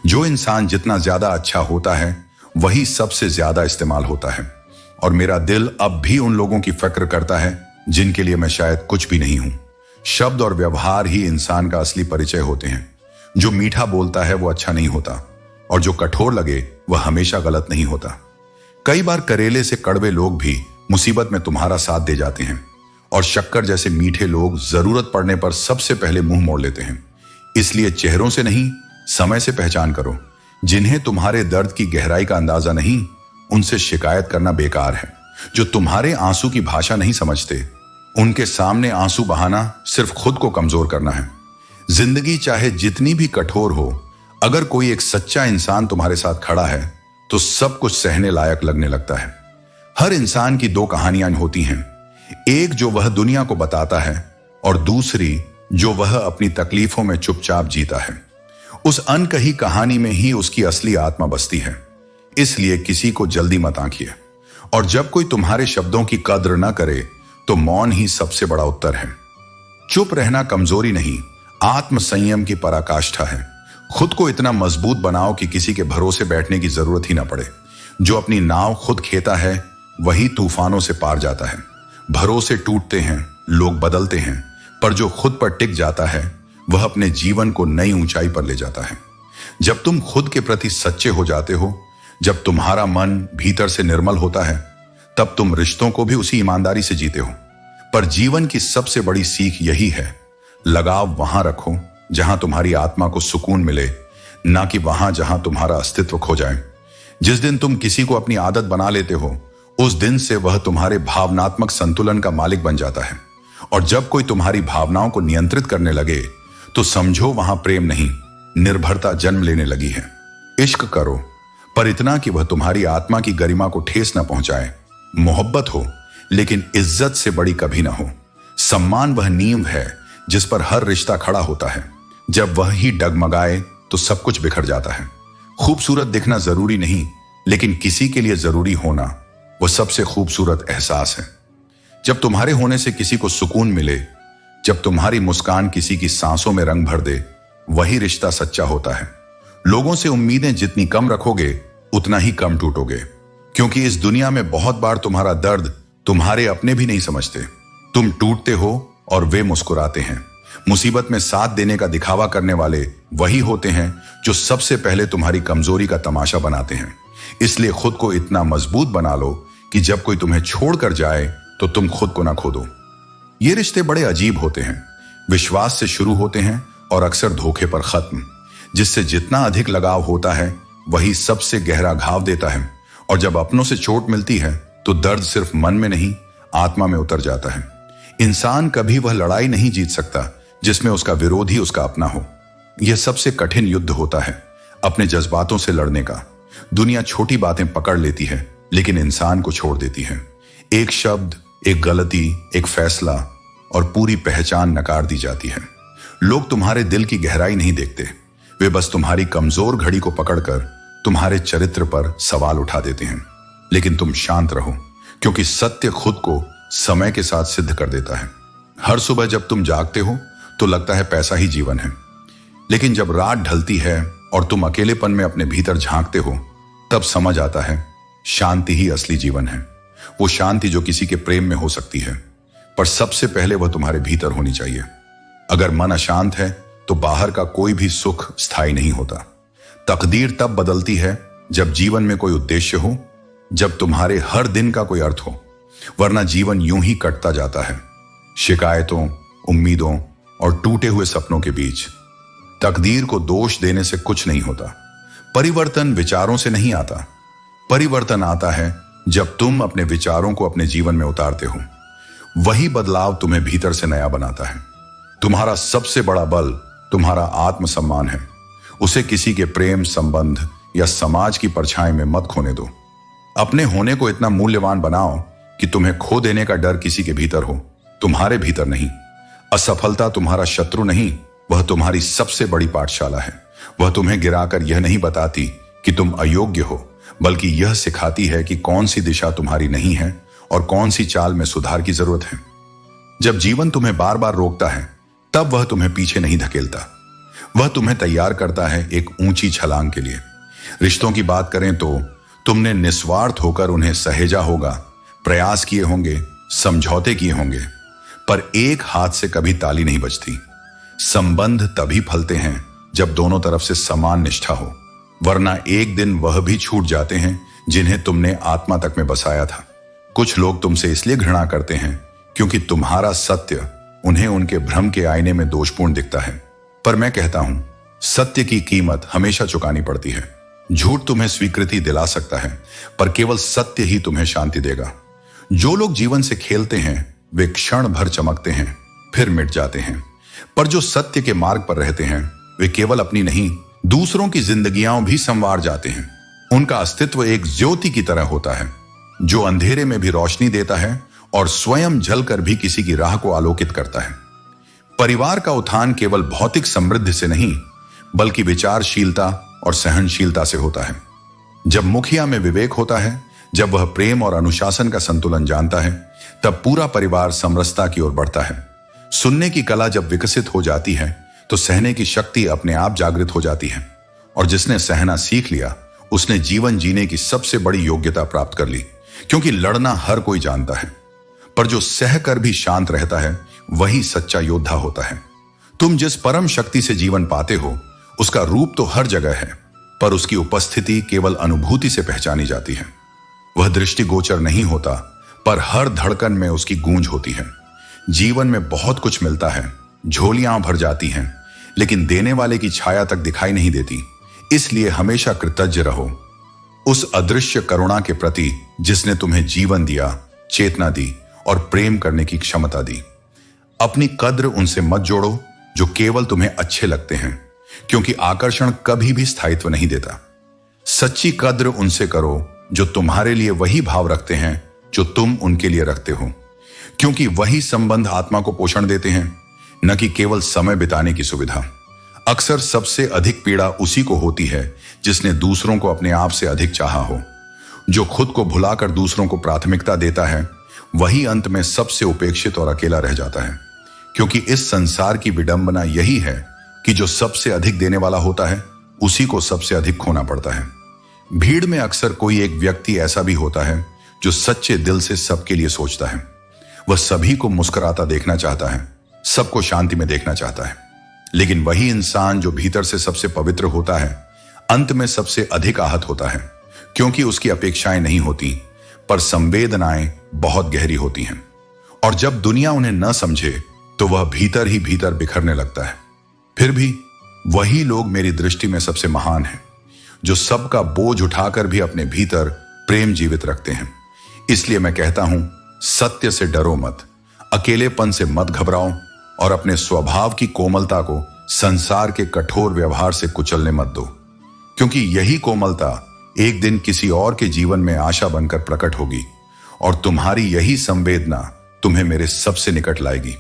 जो इंसान जितना ज्यादा अच्छा होता है वही सबसे ज्यादा इस्तेमाल होता है। और मेरा दिल अब भी उन लोगों की फिक्र करता है जिनके लिए मैं शायद कुछ भी नहीं हूं। शब्द और व्यवहार ही इंसान का असली परिचय होते हैं। जो मीठा बोलता है वो अच्छा नहीं होता, और जो कठोर लगे वह हमेशा गलत नहीं होता। कई बार करेले से कड़वे लोग भी मुसीबत में तुम्हारा साथ दे जाते हैं, और शक्कर जैसे मीठे लोग जरूरत पड़ने पर सबसे पहले मुंह मोड़ लेते हैं। इसलिए चेहरों से नहीं, समय से पहचान करो। जिन्हें तुम्हारे दर्द की गहराई का अंदाजा नहीं, उनसे शिकायत करना बेकार है। जो तुम्हारे आंसू की भाषा नहीं समझते, उनके सामने आंसू बहाना सिर्फ खुद को कमजोर करना है। जिंदगी चाहे जितनी भी कठोर हो, अगर कोई एक सच्चा इंसान तुम्हारे साथ खड़ा है तो सब कुछ सहने लायक लगने लगता है। हर इंसान की दो कहानियां होती हैं, एक जो वह दुनिया को बताता है और दूसरी जो वह अपनी तकलीफों में चुपचाप जीता है। उस अनकही कहानी में ही उसकी असली आत्मा बसती है। इसलिए किसी को जल्दी मत आंकिए, और जब कोई तुम्हारे शब्दों की कद्र न करे तो मौन ही सबसे बड़ा उत्तर है। चुप रहना कमजोरी नहीं, आत्म संयम की पराकाष्ठा है। खुद को इतना मजबूत बनाओ कि किसी के भरोसे बैठने की जरूरत ही ना पड़े। जो अपनी नाव खुद खेता है वही तूफानों से पार जाता है। भरोसे टूटते हैं, लोग बदलते हैं, पर जो खुद पर टिक जाता है वह अपने जीवन को नई ऊंचाई पर ले जाता है। जब तुम खुद के प्रति सच्चे हो जाते हो, जब तुम्हारा मन भीतर से निर्मल होता है, तब तुम रिश्तों को भी उसी ईमानदारी से जीते हो। पर जीवन की सबसे बड़ी सीख यही है, लगाव वहां रखो जहां तुम्हारी आत्मा को सुकून मिले, ना कि वहां जहां तुम्हारा अस्तित्व खो जाए। जिस दिन तुम किसी को अपनी आदत बना लेते हो, उस दिन से वह तुम्हारे भावनात्मक संतुलन का मालिक बन जाता है। और जब कोई तुम्हारी भावनाओं को नियंत्रित करने लगे तो समझो वहां प्रेम नहीं, निर्भरता जन्म लेने लगी है। इश्क करो, पर इतना कि वह तुम्हारी आत्मा की गरिमा को ठेस न पहुंचाए। मोहब्बत हो, लेकिन इज्जत से बड़ी कभी ना हो। सम्मान वह नींव है जिस पर हर रिश्ता खड़ा होता है। जब वह ही डगमगाए तो सब कुछ बिखर जाता है। खूबसूरत दिखना जरूरी नहीं, लेकिन किसी के लिए जरूरी होना वह सबसे खूबसूरत एहसास है। जब तुम्हारे होने से किसी को सुकून मिले, जब तुम्हारी मुस्कान किसी की सांसों में रंग भर दे, वही रिश्ता सच्चा होता है। लोगों से उम्मीदें जितनी कम रखोगे, उतना ही कम टूटोगे, क्योंकि इस दुनिया में बहुत बार तुम्हारा दर्द तुम्हारे अपने भी नहीं समझते। तुम टूटते हो और वे मुस्कुराते हैं। मुसीबत में साथ देने का दिखावा करने वाले वही होते हैं जो सबसे पहले तुम्हारी कमजोरी का तमाशा बनाते हैं। इसलिए खुद को इतना मजबूत बना लो कि जब कोई तुम्हें छोड़कर जाए तो तुम खुद को ना खो दो। ये रिश्ते बड़े अजीब होते हैं। विश्वास से शुरू होते हैं और अक्सर धोखे पर खत्म। जिससे जितना अधिक लगाव होता है, वही सबसे गहरा घाव देता है। और जब अपनों से चोट मिलती है तो दर्द सिर्फ मन में नहीं, आत्मा में उतर जाता है। इंसान कभी वह लड़ाई नहीं जीत सकता जिसमें उसका विरोधी उसका अपना हो। यह सबसे कठिन युद्ध होता है, अपने जज्बातों से लड़ने का। दुनिया छोटी बातें पकड़ लेती है, लेकिन इंसान को छोड़ देती है। एक शब्द, एक गलती, एक फैसला और पूरी पहचान नकार दी जाती है। लोग तुम्हारे दिल की गहराई नहीं देखते, वे बस तुम्हारी कमजोर घड़ी को पकड़कर तुम्हारे चरित्र पर सवाल उठा देते हैं। लेकिन तुम शांत रहो, क्योंकि सत्य खुद को समय के साथ सिद्ध कर देता है। हर सुबह जब तुम जागते हो तो लगता है पैसा ही जीवन है, लेकिन जब रात ढलती है और तुम अकेलेपन में अपने भीतर झांकते हो, तब समझ आता है शांति ही असली जीवन है। वो शांति जो किसी के प्रेम में हो सकती है, पर सबसे पहले वह तुम्हारे भीतर होनी चाहिए। अगर मन अशांत है तो बाहर का कोई भी सुख स्थायी नहीं होता। तकदीर तब बदलती है जब जीवन में कोई उद्देश्य हो, जब तुम्हारे हर दिन का कोई अर्थ हो, वरना जीवन यूं ही कटता जाता है, शिकायतों, उम्मीदों और टूटे हुए सपनों के बीच। तकदीर को दोष देने से कुछ नहीं होता। परिवर्तन विचारों से नहीं आता। परिवर्तन आता है जब तुम अपने विचारों को अपने जीवन में उतारते हो। वही बदलाव तुम्हें भीतर से नया बनाता है। तुम्हारा सबसे बड़ा बल तुम्हारा आत्मसम्मान है। उसे किसी के प्रेम, संबंध या समाज की परछाई में मत खोने दो। अपने होने को इतना मूल्यवान बनाओ कि तुम्हें खो देने का डर किसी के भीतर हो, तुम्हारे भीतर नहीं। असफलता तुम्हारा शत्रु नहीं, वह तुम्हारी सबसे बड़ी पाठशाला है। वह तुम्हें गिराकर यह नहीं बताती कि तुम अयोग्य हो, बल्कि यह सिखाती है कि कौन सी दिशा तुम्हारी नहीं है और कौन सी चाल में सुधार की जरूरत है। जब जीवन तुम्हें बार बार रोकता है, तब वह तुम्हें पीछे नहीं धकेलता। वह तुम्हें तैयार करता है एक ऊंची छलांग के लिए। रिश्तों की बात करें तो तुमने निस्वार्थ होकर उन्हें सहेजा होगा, प्रयास किए होंगे, समझौते किए होंगे, पर एक हाथ से कभी ताली नहीं बजती। संबंध तभी फलते हैं जब दोनों तरफ से समान निष्ठा हो, वरना एक दिन वह भी छूट जाते हैं जिन्हें तुमने आत्मा तक में बसाया था। कुछ लोग तुमसे इसलिए घृणा करते हैं क्योंकि तुम्हारा सत्य उन्हें उनके भ्रम के आईने में दोषपूर्ण दिखता है। पर मैं कहता हूं, सत्य की कीमत हमेशा चुकानी पड़ती है। झूठ तुम्हें स्वीकृति दिला सकता है, पर केवल सत्य ही तुम्हें शांति देगा। जो लोग जीवन से खेलते हैं वे क्षण भर चमकते हैं, फिर मिट जाते हैं। पर जो सत्य के मार्ग पर रहते हैं वे केवल अपनी नहीं, दूसरों की जिंदगियां भी संवार जाते हैं। उनका अस्तित्व एक ज्योति की तरह होता है, जो अंधेरे में भी रोशनी देता है और स्वयं जलकर भी किसी की राह को आलोकित करता है। परिवार का उत्थान केवल भौतिक समृद्धि से नहीं, बल्कि विचारशीलता और सहनशीलता से होता है। जब मुखिया में विवेक होता है, जब वह प्रेम और अनुशासन का संतुलन जानता है, तब पूरा परिवार समरसता की ओर बढ़ता है। सुनने की कला जब विकसित हो जाती है तो सहने की शक्ति अपने आप जागृत हो जाती है, और जिसने सहना सीख लिया उसने जीवन जीने की सबसे बड़ी योग्यता प्राप्त कर ली, क्योंकि लड़ना हर कोई जानता है, पर जो सह कर भी शांत रहता है वही सच्चा योद्धा होता है। तुम जिस परम शक्ति से जीवन पाते हो उसका रूप तो हर जगह है, पर उसकी उपस्थिति केवल अनुभूति से पहचानी जाती है। वह दृष्टिगोचर नहीं होता, पर हर धड़कन में उसकी गूंज होती है। जीवन में बहुत कुछ मिलता है, झोलियां भर जाती हैं, लेकिन देने वाले की छाया तक दिखाई नहीं देती। इसलिए हमेशा कृतज्ञ रहो उस अदृश्य करुणा के प्रति जिसने तुम्हें जीवन दिया, चेतना दी और प्रेम करने की क्षमता दी। अपनी कद्र उनसे मत जोड़ो जो केवल तुम्हें अच्छे लगते हैं, क्योंकि आकर्षण कभी भी स्थायित्व नहीं देता। सच्ची कद्र उनसे करो जो तुम्हारे लिए वही भाव रखते हैं जो तुम उनके लिए रखते हो, क्योंकि वही संबंध आत्मा को पोषण देते हैं, न कि केवल समय बिताने की सुविधा। अक्सर सबसे अधिक पीड़ा उसी को होती है जिसने दूसरों को अपने आप से अधिक चाहा हो। जो खुद को भुलाकर दूसरों को प्राथमिकता देता है वही अंत में सबसे उपेक्षित और अकेला रह जाता है, क्योंकि इस संसार की विडंबना यही है कि जो सबसे अधिक देने वाला होता है उसी को सबसे अधिक खोना पड़ता है। भीड़ में अक्सर कोई एक व्यक्ति ऐसा भी होता है जो सच्चे दिल से सबके लिए सोचता है। वह सभी को मुस्कुराता देखना चाहता है, सबको शांति में देखना चाहता है। लेकिन वही इंसान जो भीतर से सबसे पवित्र होता है अंत में सबसे अधिक आहत होता है, क्योंकि उसकी अपेक्षाएं नहीं होती पर संवेदनाएं बहुत गहरी होती हैं। और जब दुनिया उन्हें न समझे तो वह भीतर ही भीतर बिखरने लगता है। फिर भी वही लोग मेरी दृष्टि में सबसे महान हैं, जो सबका बोझ उठाकर भी अपने भीतर प्रेम जीवित रखते हैं। इसलिए मैं कहता हूं, सत्य से डरो मत, अकेलेपन से मत घबराओ और अपने स्वभाव की कोमलता को संसार के कठोर व्यवहार से कुचलने मत दो, क्योंकि यही कोमलता एक दिन किसी और के जीवन में आशा बनकर प्रकट होगी और तुम्हारी यही संवेदना तुम्हें मेरे सबसे निकट लाएगी।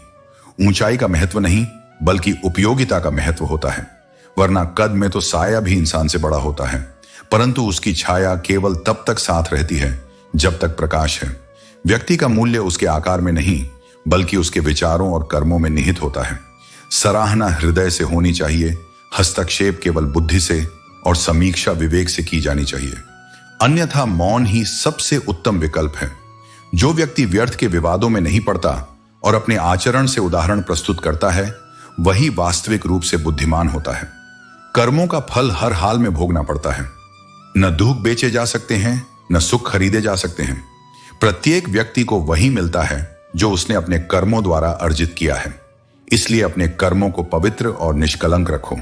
ऊंचाई का महत्व नहीं बल्कि उपयोगिता का महत्व होता है, वरना कद में तो साया भी इंसान से बड़ा होता है, परंतु उसकी छाया केवल तब तक साथ रहती है जब तक प्रकाश है। व्यक्ति का मूल्य उसके आकार में नहीं बल्कि उसके विचारों और कर्मों में निहित होता है। सराहना हृदय से होनी चाहिए, हस्तक्षेप केवल बुद्धि से और समीक्षा विवेक से की जानी चाहिए, अन्यथा मौन ही सबसे उत्तम विकल्प है। जो व्यक्ति व्यर्थ के विवादों में नहीं पड़ता और अपने आचरण से उदाहरण प्रस्तुत करता है वही वास्तविक रूप से बुद्धिमान होता है। कर्मों का फल हर हाल में भोगना पड़ता है। न दुख बेचे जा सकते हैं न सुख खरीदे जा सकते हैं। प्रत्येक व्यक्ति को वही मिलता है जो उसने अपने कर्मों द्वारा अर्जित किया है। इसलिए अपने कर्मों को पवित्र और निष्कलंक रखो।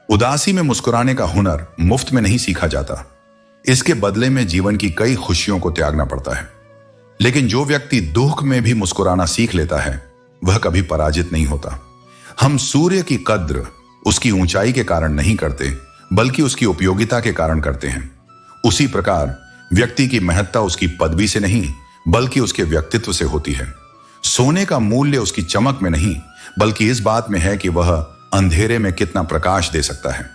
उदासी में मुस्कुराने का हुनर मुफ्त में नहीं सीखा जाता, इसके बदले में जीवन की कई खुशियों को त्यागना पड़ता है। लेकिन जो व्यक्ति दुख में भी मुस्कुराना सीख लेता है वह कभी पराजित नहीं होता। हम सूर्य की कद्र उसकी ऊंचाई के कारण नहीं करते बल्कि उसकी उपयोगिता के कारण करते हैं। उसी प्रकार व्यक्ति की महत्ता उसकी पदवी से नहीं बल्कि उसके व्यक्तित्व से होती है। सोने का मूल्य उसकी चमक में नहीं बल्कि इस बात में है कि वह अंधेरे में कितना प्रकाश दे सकता है।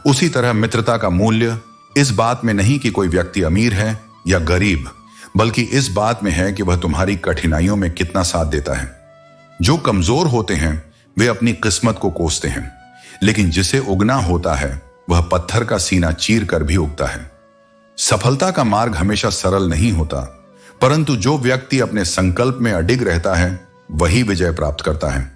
उसी तरह मित्रता का मूल्य इस बात में नहीं कि कोई व्यक्ति अमीर है या गरीब, बल्कि इस बात में है कि वह तुम्हारी कठिनाइयों में कितना साथ देता है। जो कमजोर होते हैं वे अपनी किस्मत को कोसते हैं, लेकिन जिसे उगना होता है वह पत्थर का सीना चीर कर भी उगता है। सफलता का मार्ग हमेशा सरल नहीं होता, परंतु जो व्यक्ति अपने संकल्प में अडिग रहता है वही विजय प्राप्त करता है।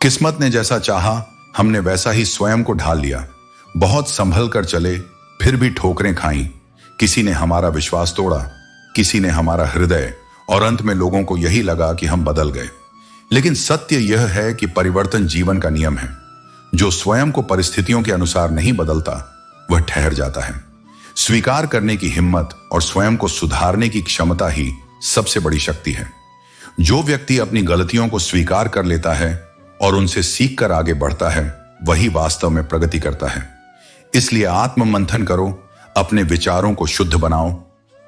किस्मत ने जैसा चाहा हमने वैसा ही स्वयं को ढाल लिया। बहुत संभल कर चले फिर भी ठोकरें खाई। किसी ने हमारा विश्वास तोड़ा, किसी ने हमारा हृदय, और अंत में लोगों को यही लगा कि हम बदल गए। लेकिन सत्य यह है कि परिवर्तन जीवन का नियम है। जो स्वयं को परिस्थितियों के अनुसार नहीं बदलता वह ठहर जाता है। स्वीकार करने की हिम्मत और स्वयं को सुधारने की क्षमता ही सबसे बड़ी शक्ति है। जो व्यक्ति अपनी गलतियों को स्वीकार कर लेता है और उनसे सीख कर आगे बढ़ता है वही वास्तव में प्रगति करता है। इसलिए आत्म मंथन करो, अपने विचारों को शुद्ध बनाओ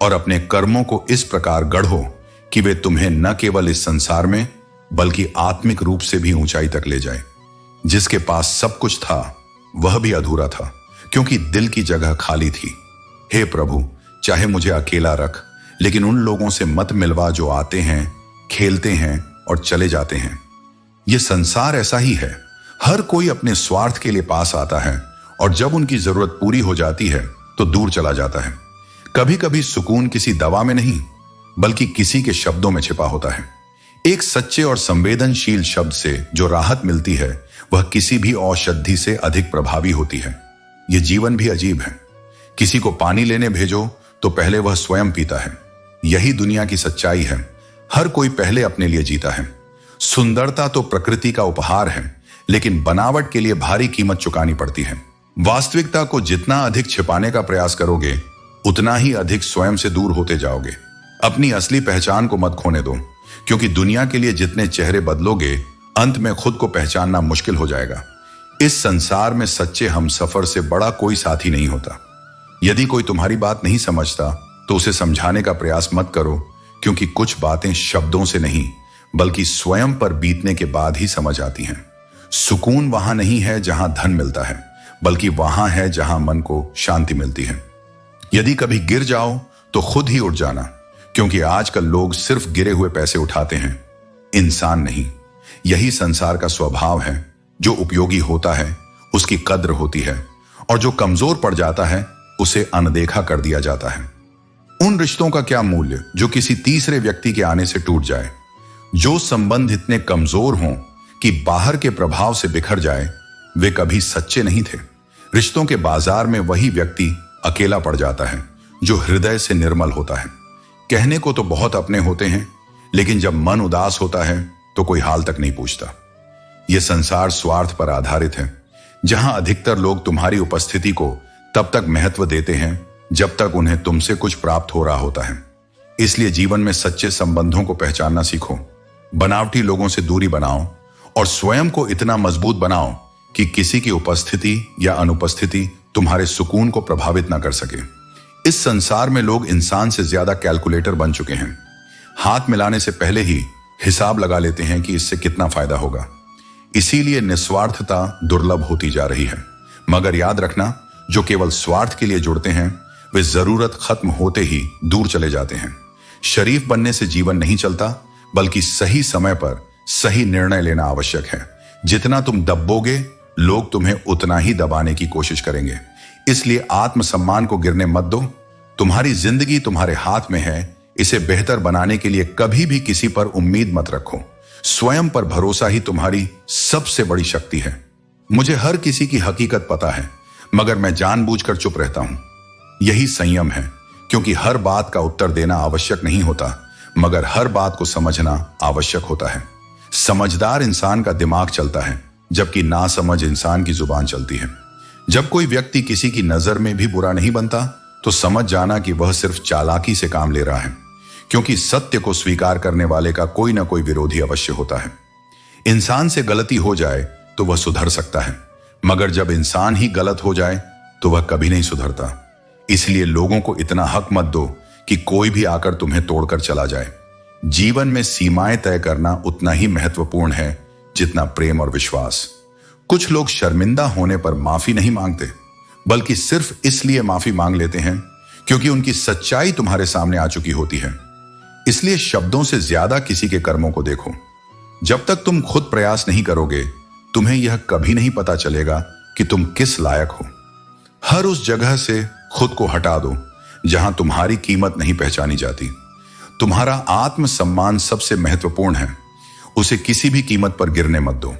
और अपने कर्मों को इस प्रकार गढ़ो कि वे तुम्हें न केवल इस संसार में बल्कि आत्मिक रूप से भी ऊंचाई तक ले जाए। जिसके पास सब कुछ था वह भी अधूरा था, क्योंकि दिल की जगह खाली थी। हे प्रभु, चाहे मुझे अकेला रख, लेकिन उन लोगों से मत मिलवा जो आते हैं, खेलते हैं और चले जाते हैं। यह संसार ऐसा ही है। हर कोई अपने स्वार्थ के लिए पास आता है और जब उनकी जरूरत पूरी हो जाती है तो दूर चला जाता है। कभी कभी सुकून किसी दवा में नहीं बल्कि किसी के शब्दों में छिपा होता है। एक सच्चे और संवेदनशील शब्द से जो राहत मिलती है वह किसी भी औषधि से अधिक प्रभावी होती है। यह जीवन भी अजीब है। किसी को पानी लेने भेजो तो पहले वह स्वयं पीता है। यही दुनिया की सच्चाई है। हर कोई पहले अपने लिए जीता है। सुंदरता तो प्रकृति का उपहार है, लेकिन बनावट के लिए भारी कीमत चुकानी पड़ती है। वास्तविकता को जितना अधिक छिपाने का प्रयास करोगे उतना ही अधिक स्वयं से दूर होते जाओगे। अपनी असली पहचान को मत खोने दो, क्योंकि दुनिया के लिए जितने चेहरे बदलोगे अंत में खुद को पहचानना मुश्किल हो जाएगा। इस संसार में सच्चे हम सफर से बड़ा कोई साथी नहीं होता। यदि कोई तुम्हारी बात नहीं समझता तो उसे समझाने का प्रयास मत करो, क्योंकि कुछ बातें शब्दों से नहीं बल्कि स्वयं पर बीतने के बाद ही समझ आती हैं। सुकून वहां नहीं है जहां धन मिलता है, बल्कि वहां है जहां मन को शांति मिलती है। यदि कभी गिर जाओ तो खुद ही उठ जाना, क्योंकि आजकल लोग सिर्फ गिरे हुए पैसे उठाते हैं, इंसान नहीं। यही संसार का स्वभाव है। जो उपयोगी होता है उसकी कद्र होती है, और जो कमजोर पड़ जाता है उसे अनदेखा कर दिया जाता है। उन रिश्तों का क्या मूल्य जो किसी तीसरे व्यक्ति के आने से टूट जाए। जो संबंध इतने कमजोर हों कि बाहर के प्रभाव से बिखर जाए, वे कभी सच्चे नहीं थे। रिश्तों के बाजार में वही व्यक्ति अकेला पड़ जाता है जो हृदय से निर्मल होता है। कहने को तो बहुत अपने होते हैं, लेकिन जब मन उदास होता है तो कोई हाल तक नहीं पूछता। यह संसार स्वार्थ पर आधारित है, जहां अधिकतर लोग तुम्हारी उपस्थिति को तब तक महत्व देते हैं जब तक उन्हें तुमसे कुछ प्राप्त हो रहा होता है। इसलिए जीवन में सच्चे संबंधों को पहचानना सीखो। बनावटी लोगों से दूरी बनाओ और स्वयं को इतना मजबूत बनाओ कि किसी की उपस्थिति या अनुपस्थिति तुम्हारे सुकून को प्रभावित ना कर सके। इस संसार में लोग इंसान से ज्यादा कैलकुलेटर बन चुके हैं। हाथ मिलाने से पहले ही हिसाब लगा लेते हैं कि इससे कितना फायदा होगा। इसीलिए निस्वार्थता दुर्लभ होती जा रही है। मगर याद रखना, जो केवल स्वार्थ के लिए जुड़ते हैं वे जरूरत खत्म होते ही दूर चले जाते हैं। शरीफ बनने से जीवन नहीं चलता, बल्कि सही समय पर सही निर्णय लेना आवश्यक है। जितना तुम दबोगे, लोग तुम्हें उतना ही दबाने की कोशिश करेंगे। इसलिए आत्मसम्मान को गिरने मत दो। तुम्हारी जिंदगी तुम्हारे हाथ में है। इसे बेहतर बनाने के लिए कभी भी किसी पर उम्मीद मत रखो। स्वयं पर भरोसा ही तुम्हारी सबसे बड़ी शक्ति है। मुझे हर किसी की हकीकत पता है, मगर मैं जानबूझकर चुप रहता हूं। यही संयम है, क्योंकि हर बात का उत्तर देना आवश्यक नहीं होता, मगर हर बात को समझना आवश्यक होता है। समझदार इंसान का दिमाग चलता है, जबकि नासमझ इंसान की जुबान चलती है। जब कोई व्यक्ति किसी की नजर में भी बुरा नहीं बनता, तो समझ जाना कि वह सिर्फ चालाकी से काम ले रहा है, क्योंकि सत्य को स्वीकार करने वाले का कोई ना कोई विरोधी अवश्य होता है। इंसान से गलती हो जाए तो वह सुधर सकता है, मगर जब इंसान ही गलत हो जाए तो वह कभी नहीं सुधरता। इसलिए लोगों को इतना हक मत दो कि कोई भी आकर तुम्हें तोड़कर चला जाए। जीवन में सीमाएं तय करना उतना ही महत्वपूर्ण है जितना प्रेम और विश्वास। कुछ लोग शर्मिंदा होने पर माफी नहीं मांगते, बल्कि सिर्फ इसलिए माफी मांग लेते हैं क्योंकि उनकी सच्चाई तुम्हारे सामने आ चुकी होती है। इसलिए शब्दों से ज्यादा किसी के कर्मों को देखो। जब तक तुम खुद प्रयास नहीं करोगे, तुम्हें यह कभी नहीं पता चलेगा कि तुम किस लायक हो। हर उस जगह से खुद को हटा दो जहां तुम्हारी कीमत नहीं पहचानी जाती। तुम्हारा आत्मसम्मान सबसे महत्वपूर्ण है। उसे किसी भी कीमत पर गिरने मत दो।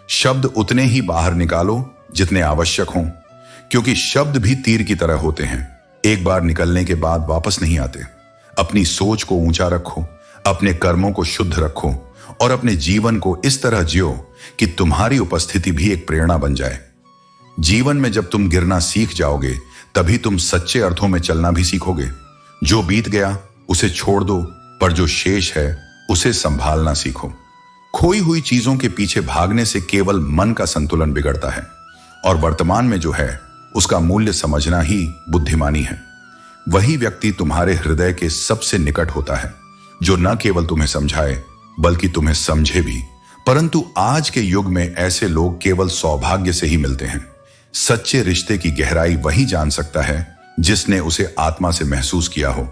शब्द उतने ही बाहर निकालो जितने आवश्यक हों, क्योंकि शब्द भी तीर की तरह होते हैं। एक बार निकलने के बाद वापस नहीं आते। अपनी सोच को ऊंचा रखो, अपने कर्मों को शुद्ध रखो और अपने जीवन को इस तरह जियो कि तुम्हारी उपस्थिति भी एक प्रेरणा बन जाए। जीवन में जब तुम गिरना सीख जाओगे, तभी तुम सच्चे अर्थों में चलना भी सीखोगे। जो बीत गया उसे छोड़ दो, पर जो शेष है उसे संभालना सीखो। खोई हुई चीजों के पीछे भागने से केवल मन का संतुलन बिगड़ता है, और वर्तमान में जो है उसका मूल्य समझना ही बुद्धिमानी है। वही व्यक्ति तुम्हारे हृदय के सबसे निकट होता है, जो न केवल तुम्हें समझाए बल्कि तुम्हें समझे भी। परंतु आज के युग में ऐसे लोग केवल सौभाग्य से ही मिलते हैं। सच्चे रिश्ते की गहराई वही जान सकता है जिसने उसे आत्मा से महसूस किया हो,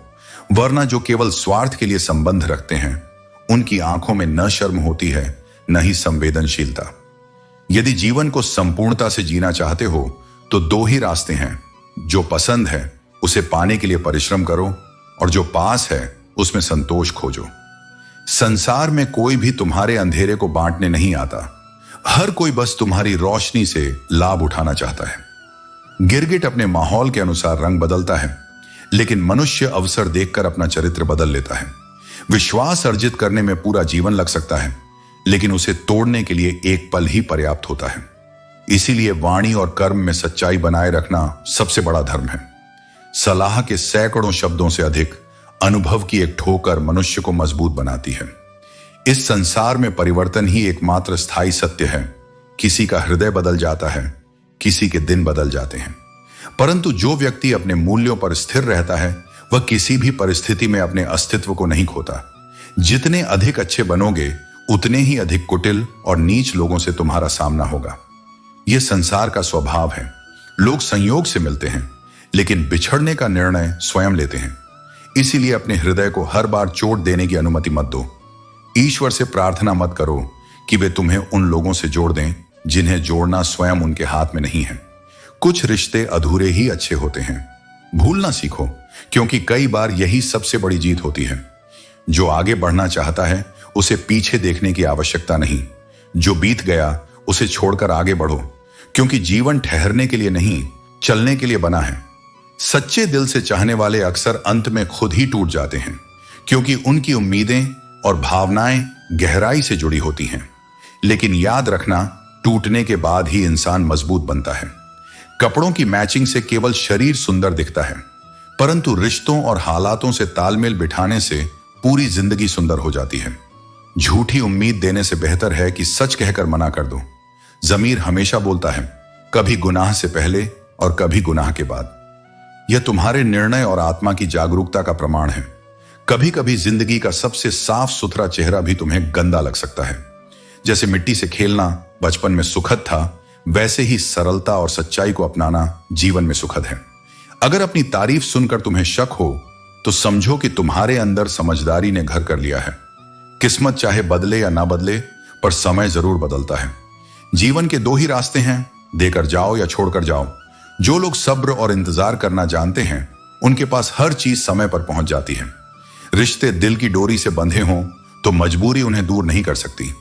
वरना जो केवल स्वार्थ के लिए संबंध रखते हैं, उनकी आंखों में न शर्म होती है न ही संवेदनशीलता। यदि जीवन को संपूर्णता से जीना चाहते हो तो दो ही रास्ते हैं। जो पसंद है उसे पाने के लिए परिश्रम करो, और जो पास है उसमें संतोष खोजो। संसार में कोई भी तुम्हारे अंधेरे को बांटने नहीं आता। हर कोई बस तुम्हारी रोशनी से लाभ उठाना चाहता है। गिरगिट अपने माहौल के अनुसार रंग बदलता है, लेकिन मनुष्य अवसर देखकर अपना चरित्र बदल लेता है। विश्वास अर्जित करने में पूरा जीवन लग सकता है, लेकिन उसे तोड़ने के लिए एक पल ही पर्याप्त होता है। इसीलिए वाणी और कर्म में सच्चाई बनाए रखना सबसे बड़ा धर्म है। सलाह के सैकड़ों शब्दों से अधिक अनुभव की एक ठोकर मनुष्य को मजबूत बनाती है। इस संसार में परिवर्तन ही एकमात्र स्थायी सत्य है। किसी का हृदय बदल जाता है, किसी के दिन बदल जाते हैं। परंतु जो व्यक्ति अपने मूल्यों पर स्थिर रहता है वह किसी भी परिस्थिति में अपने अस्तित्व को नहीं खोता। जितने अधिक अच्छे बनोगे उतने ही अधिक कुटिल और नीच लोगों से तुम्हारा सामना होगा। यह संसार का स्वभाव है। लोग संयोग से मिलते हैं लेकिन बिछड़ने का निर्णय स्वयं लेते हैं। इसीलिए अपने हृदय को हर बार चोट देने की अनुमति मत दो। ईश्वर से प्रार्थना मत करो कि वे तुम्हें उन लोगों से जोड़ दें जिन्हें जोड़ना स्वयं उनके हाथ में नहीं है। कुछ रिश्ते अधूरे ही अच्छे होते हैं। भूलना सीखो, क्योंकि कई बार यही सबसे बड़ी जीत होती है। जो आगे बढ़ना चाहता है उसे पीछे देखने की आवश्यकता नहीं। जो बीत गया उसे छोड़कर आगे बढ़ो, क्योंकि जीवन ठहरने के लिए नहीं, चलने के लिए बना है। सच्चे दिल से चाहने वाले अक्सर अंत में खुद ही टूट जाते हैं, क्योंकि उनकी उम्मीदें और भावनाएं गहराई से जुड़ी होती हैं। लेकिन याद रखना, टूटने के बाद ही इंसान मजबूत बनता है। कपड़ों की मैचिंग से केवल शरीर सुंदर दिखता है, परंतु रिश्तों और हालातों से तालमेल बिठाने से पूरी जिंदगी सुंदर हो जाती है। झूठी उम्मीद देने से बेहतर है कि सच कहकर मना कर दो। ज़मीर हमेशा बोलता है, कभी गुनाह से पहले और कभी गुनाह के बाद। यह तुम्हारे निर्णय और आत्मा की जागरूकता का प्रमाण है। कभी कभी जिंदगी का सबसे साफ सुथरा चेहरा भी तुम्हें गंदा लग सकता है। जैसे मिट्टी से खेलना बचपन में सुखद था, वैसे ही सरलता और सच्चाई को अपनाना जीवन में सुखद है। अगर अपनी तारीफ सुनकर तुम्हें शक हो तो समझो कि तुम्हारे अंदर समझदारी ने घर कर लिया है। किस्मत चाहे बदले या ना बदले, पर समय जरूर बदलता है। जीवन के दो ही रास्ते हैं, देकर जाओ या छोड़कर जाओ। जो लोग सब्र और इंतजार करना जानते हैं उनके पास हर चीज समय पर पहुंच जाती है। रिश्ते दिल की डोरी से बंधे हों तो मजबूरी उन्हें दूर नहीं कर सकती।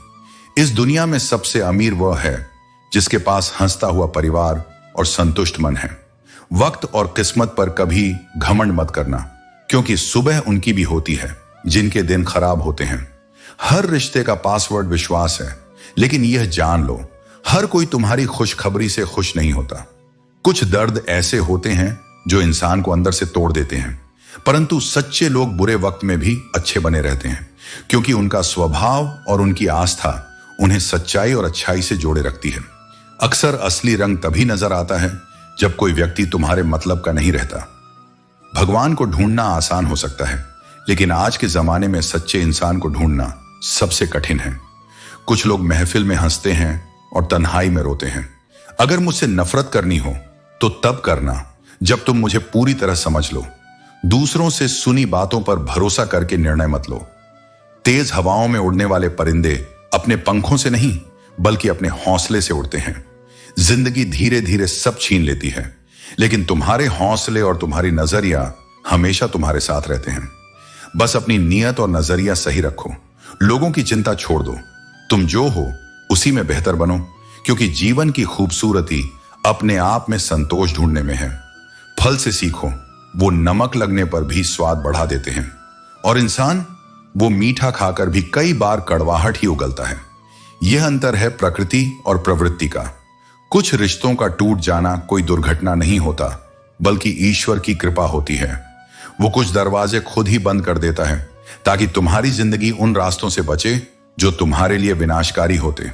इस दुनिया में सबसे अमीर वह है जिसके पास हंसता हुआ परिवार और संतुष्ट मन है। वक्त और किस्मत पर कभी घमंड मत करना, क्योंकि सुबह उनकी भी होती है जिनके दिन खराब होते हैं। हर रिश्ते का पासवर्ड विश्वास है, लेकिन यह जान लो, हर कोई तुम्हारी खुशखबरी से खुश नहीं होता। कुछ दर्द ऐसे होते हैं जो इंसान को अंदर से तोड़ देते हैं, परंतु सच्चे लोग बुरे वक्त में भी अच्छे बने रहते हैं, क्योंकि उनका स्वभाव और उनकी आस्था उन्हें सच्चाई और अच्छाई से जोड़े रखती है। अक्सर असली रंग तभी नजर आता है जब कोई व्यक्ति तुम्हारे मतलब का नहीं रहता। भगवान को ढूंढना आसान हो सकता है, लेकिन आज के जमाने में सच्चे इंसान को ढूंढना सबसे कठिन है। कुछ लोग महफिल में हंसते हैं और तन्हाई में रोते हैं। अगर मुझसे नफरत करनी हो तो तब करना जब तुम मुझे पूरी तरह समझ लो। दूसरों से सुनी बातों पर भरोसा करके निर्णय मत लो। तेज हवाओं में उड़ने वाले परिंदे अपने पंखों से नहीं बल्कि अपने हौसले से उड़ते हैं। जिंदगी धीरे धीरे सब छीन लेती है, लेकिन तुम्हारे हौसले और तुम्हारी नजरिया हमेशा तुम्हारे साथ रहते हैं। बस अपनी नीयत और नजरिया सही रखो। लोगों की चिंता छोड़ दो। तुम जो हो उसी में बेहतर बनो, क्योंकि जीवन की खूबसूरती अपने आप में संतोष ढूंढने में है। फल से सीखो, वो नमक लगने पर भी स्वाद बढ़ा देते हैं, और इंसान वो मीठा खाकर भी कई बार कड़वाहट ही उगलता है। यह अंतर है प्रकृति और प्रवृत्ति का। कुछ रिश्तों का टूट जाना कोई दुर्घटना नहीं होता, बल्कि ईश्वर की कृपा होती है। वो कुछ दरवाजे खुद ही बंद कर देता है ताकि तुम्हारी जिंदगी उन रास्तों से बचे जो तुम्हारे लिए विनाशकारी होते।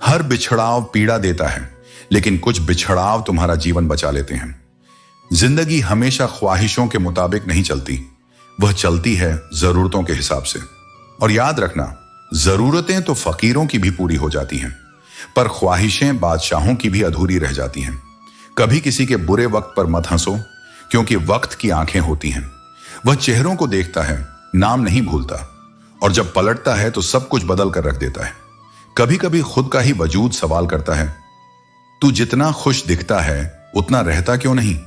हर बिछड़ाव पीड़ा देता है, लेकिन कुछ बिछड़ाव तुम्हारा जीवन बचा लेते हैं। जिंदगी हमेशा ख्वाहिशों के मुताबिक नहीं चलती, वह चलती है जरूरतों के हिसाब से। और याद रखना, जरूरतें तो फकीरों की भी पूरी हो जाती हैं, पर ख्वाहिशें बादशाहों की भी अधूरी रह जाती हैं। कभी किसी के बुरे वक्त पर मत हंसो, क्योंकि वक्त की आंखें होती हैं। वह चेहरों को देखता है, नाम नहीं भूलता, और जब पलटता है तो सब कुछ बदल कर रख देता है। कभी कभी खुद का ही वजूद सवाल करता है, तू जितना खुश दिखता है उतना रहता क्यों नहीं?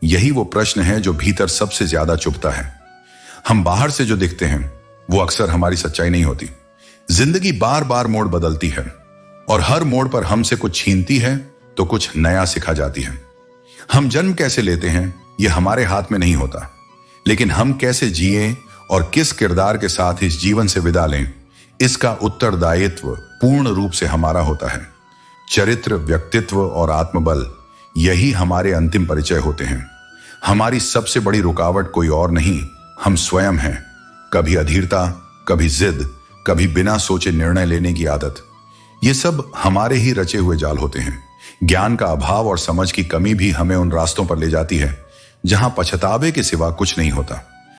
यही वो प्रश्न है जो भीतर सबसे ज्यादा चुभता है। हम बाहर से जो दिखते हैं वो अक्सर हमारी सच्चाई नहीं होती। जिंदगी बार बार मोड़ बदलती है, और हर मोड़ पर हमसे कुछ छीनती है तो कुछ नया सिखा जाती है। हम जन्म कैसे लेते हैं यह हमारे हाथ में नहीं होता, लेकिन हम कैसे जिए और किस किरदार के साथ इस जीवन से विदा लें, इसका उत्तरदायित्व पूर्ण रूप से हमारा होता है। चरित्र, व्यक्तित्व और आत्मबल, यही हमारे अंतिम परिचय होते हैं। हमारी सबसे बड़ी रुकावट कोई और नहीं, हम स्वयं हैं। कभी अधीरता, कभी जिद, कभी बिना सोचे निर्णय लेने की आदत। ये सब हमारे ही रचे हुए जाल होते हैं। ज्ञान का अभाव और समझ की कमी भी हमें उन रास्तों पर ले जाती है जहां पछतावे के सिवा कुछ नहीं होता।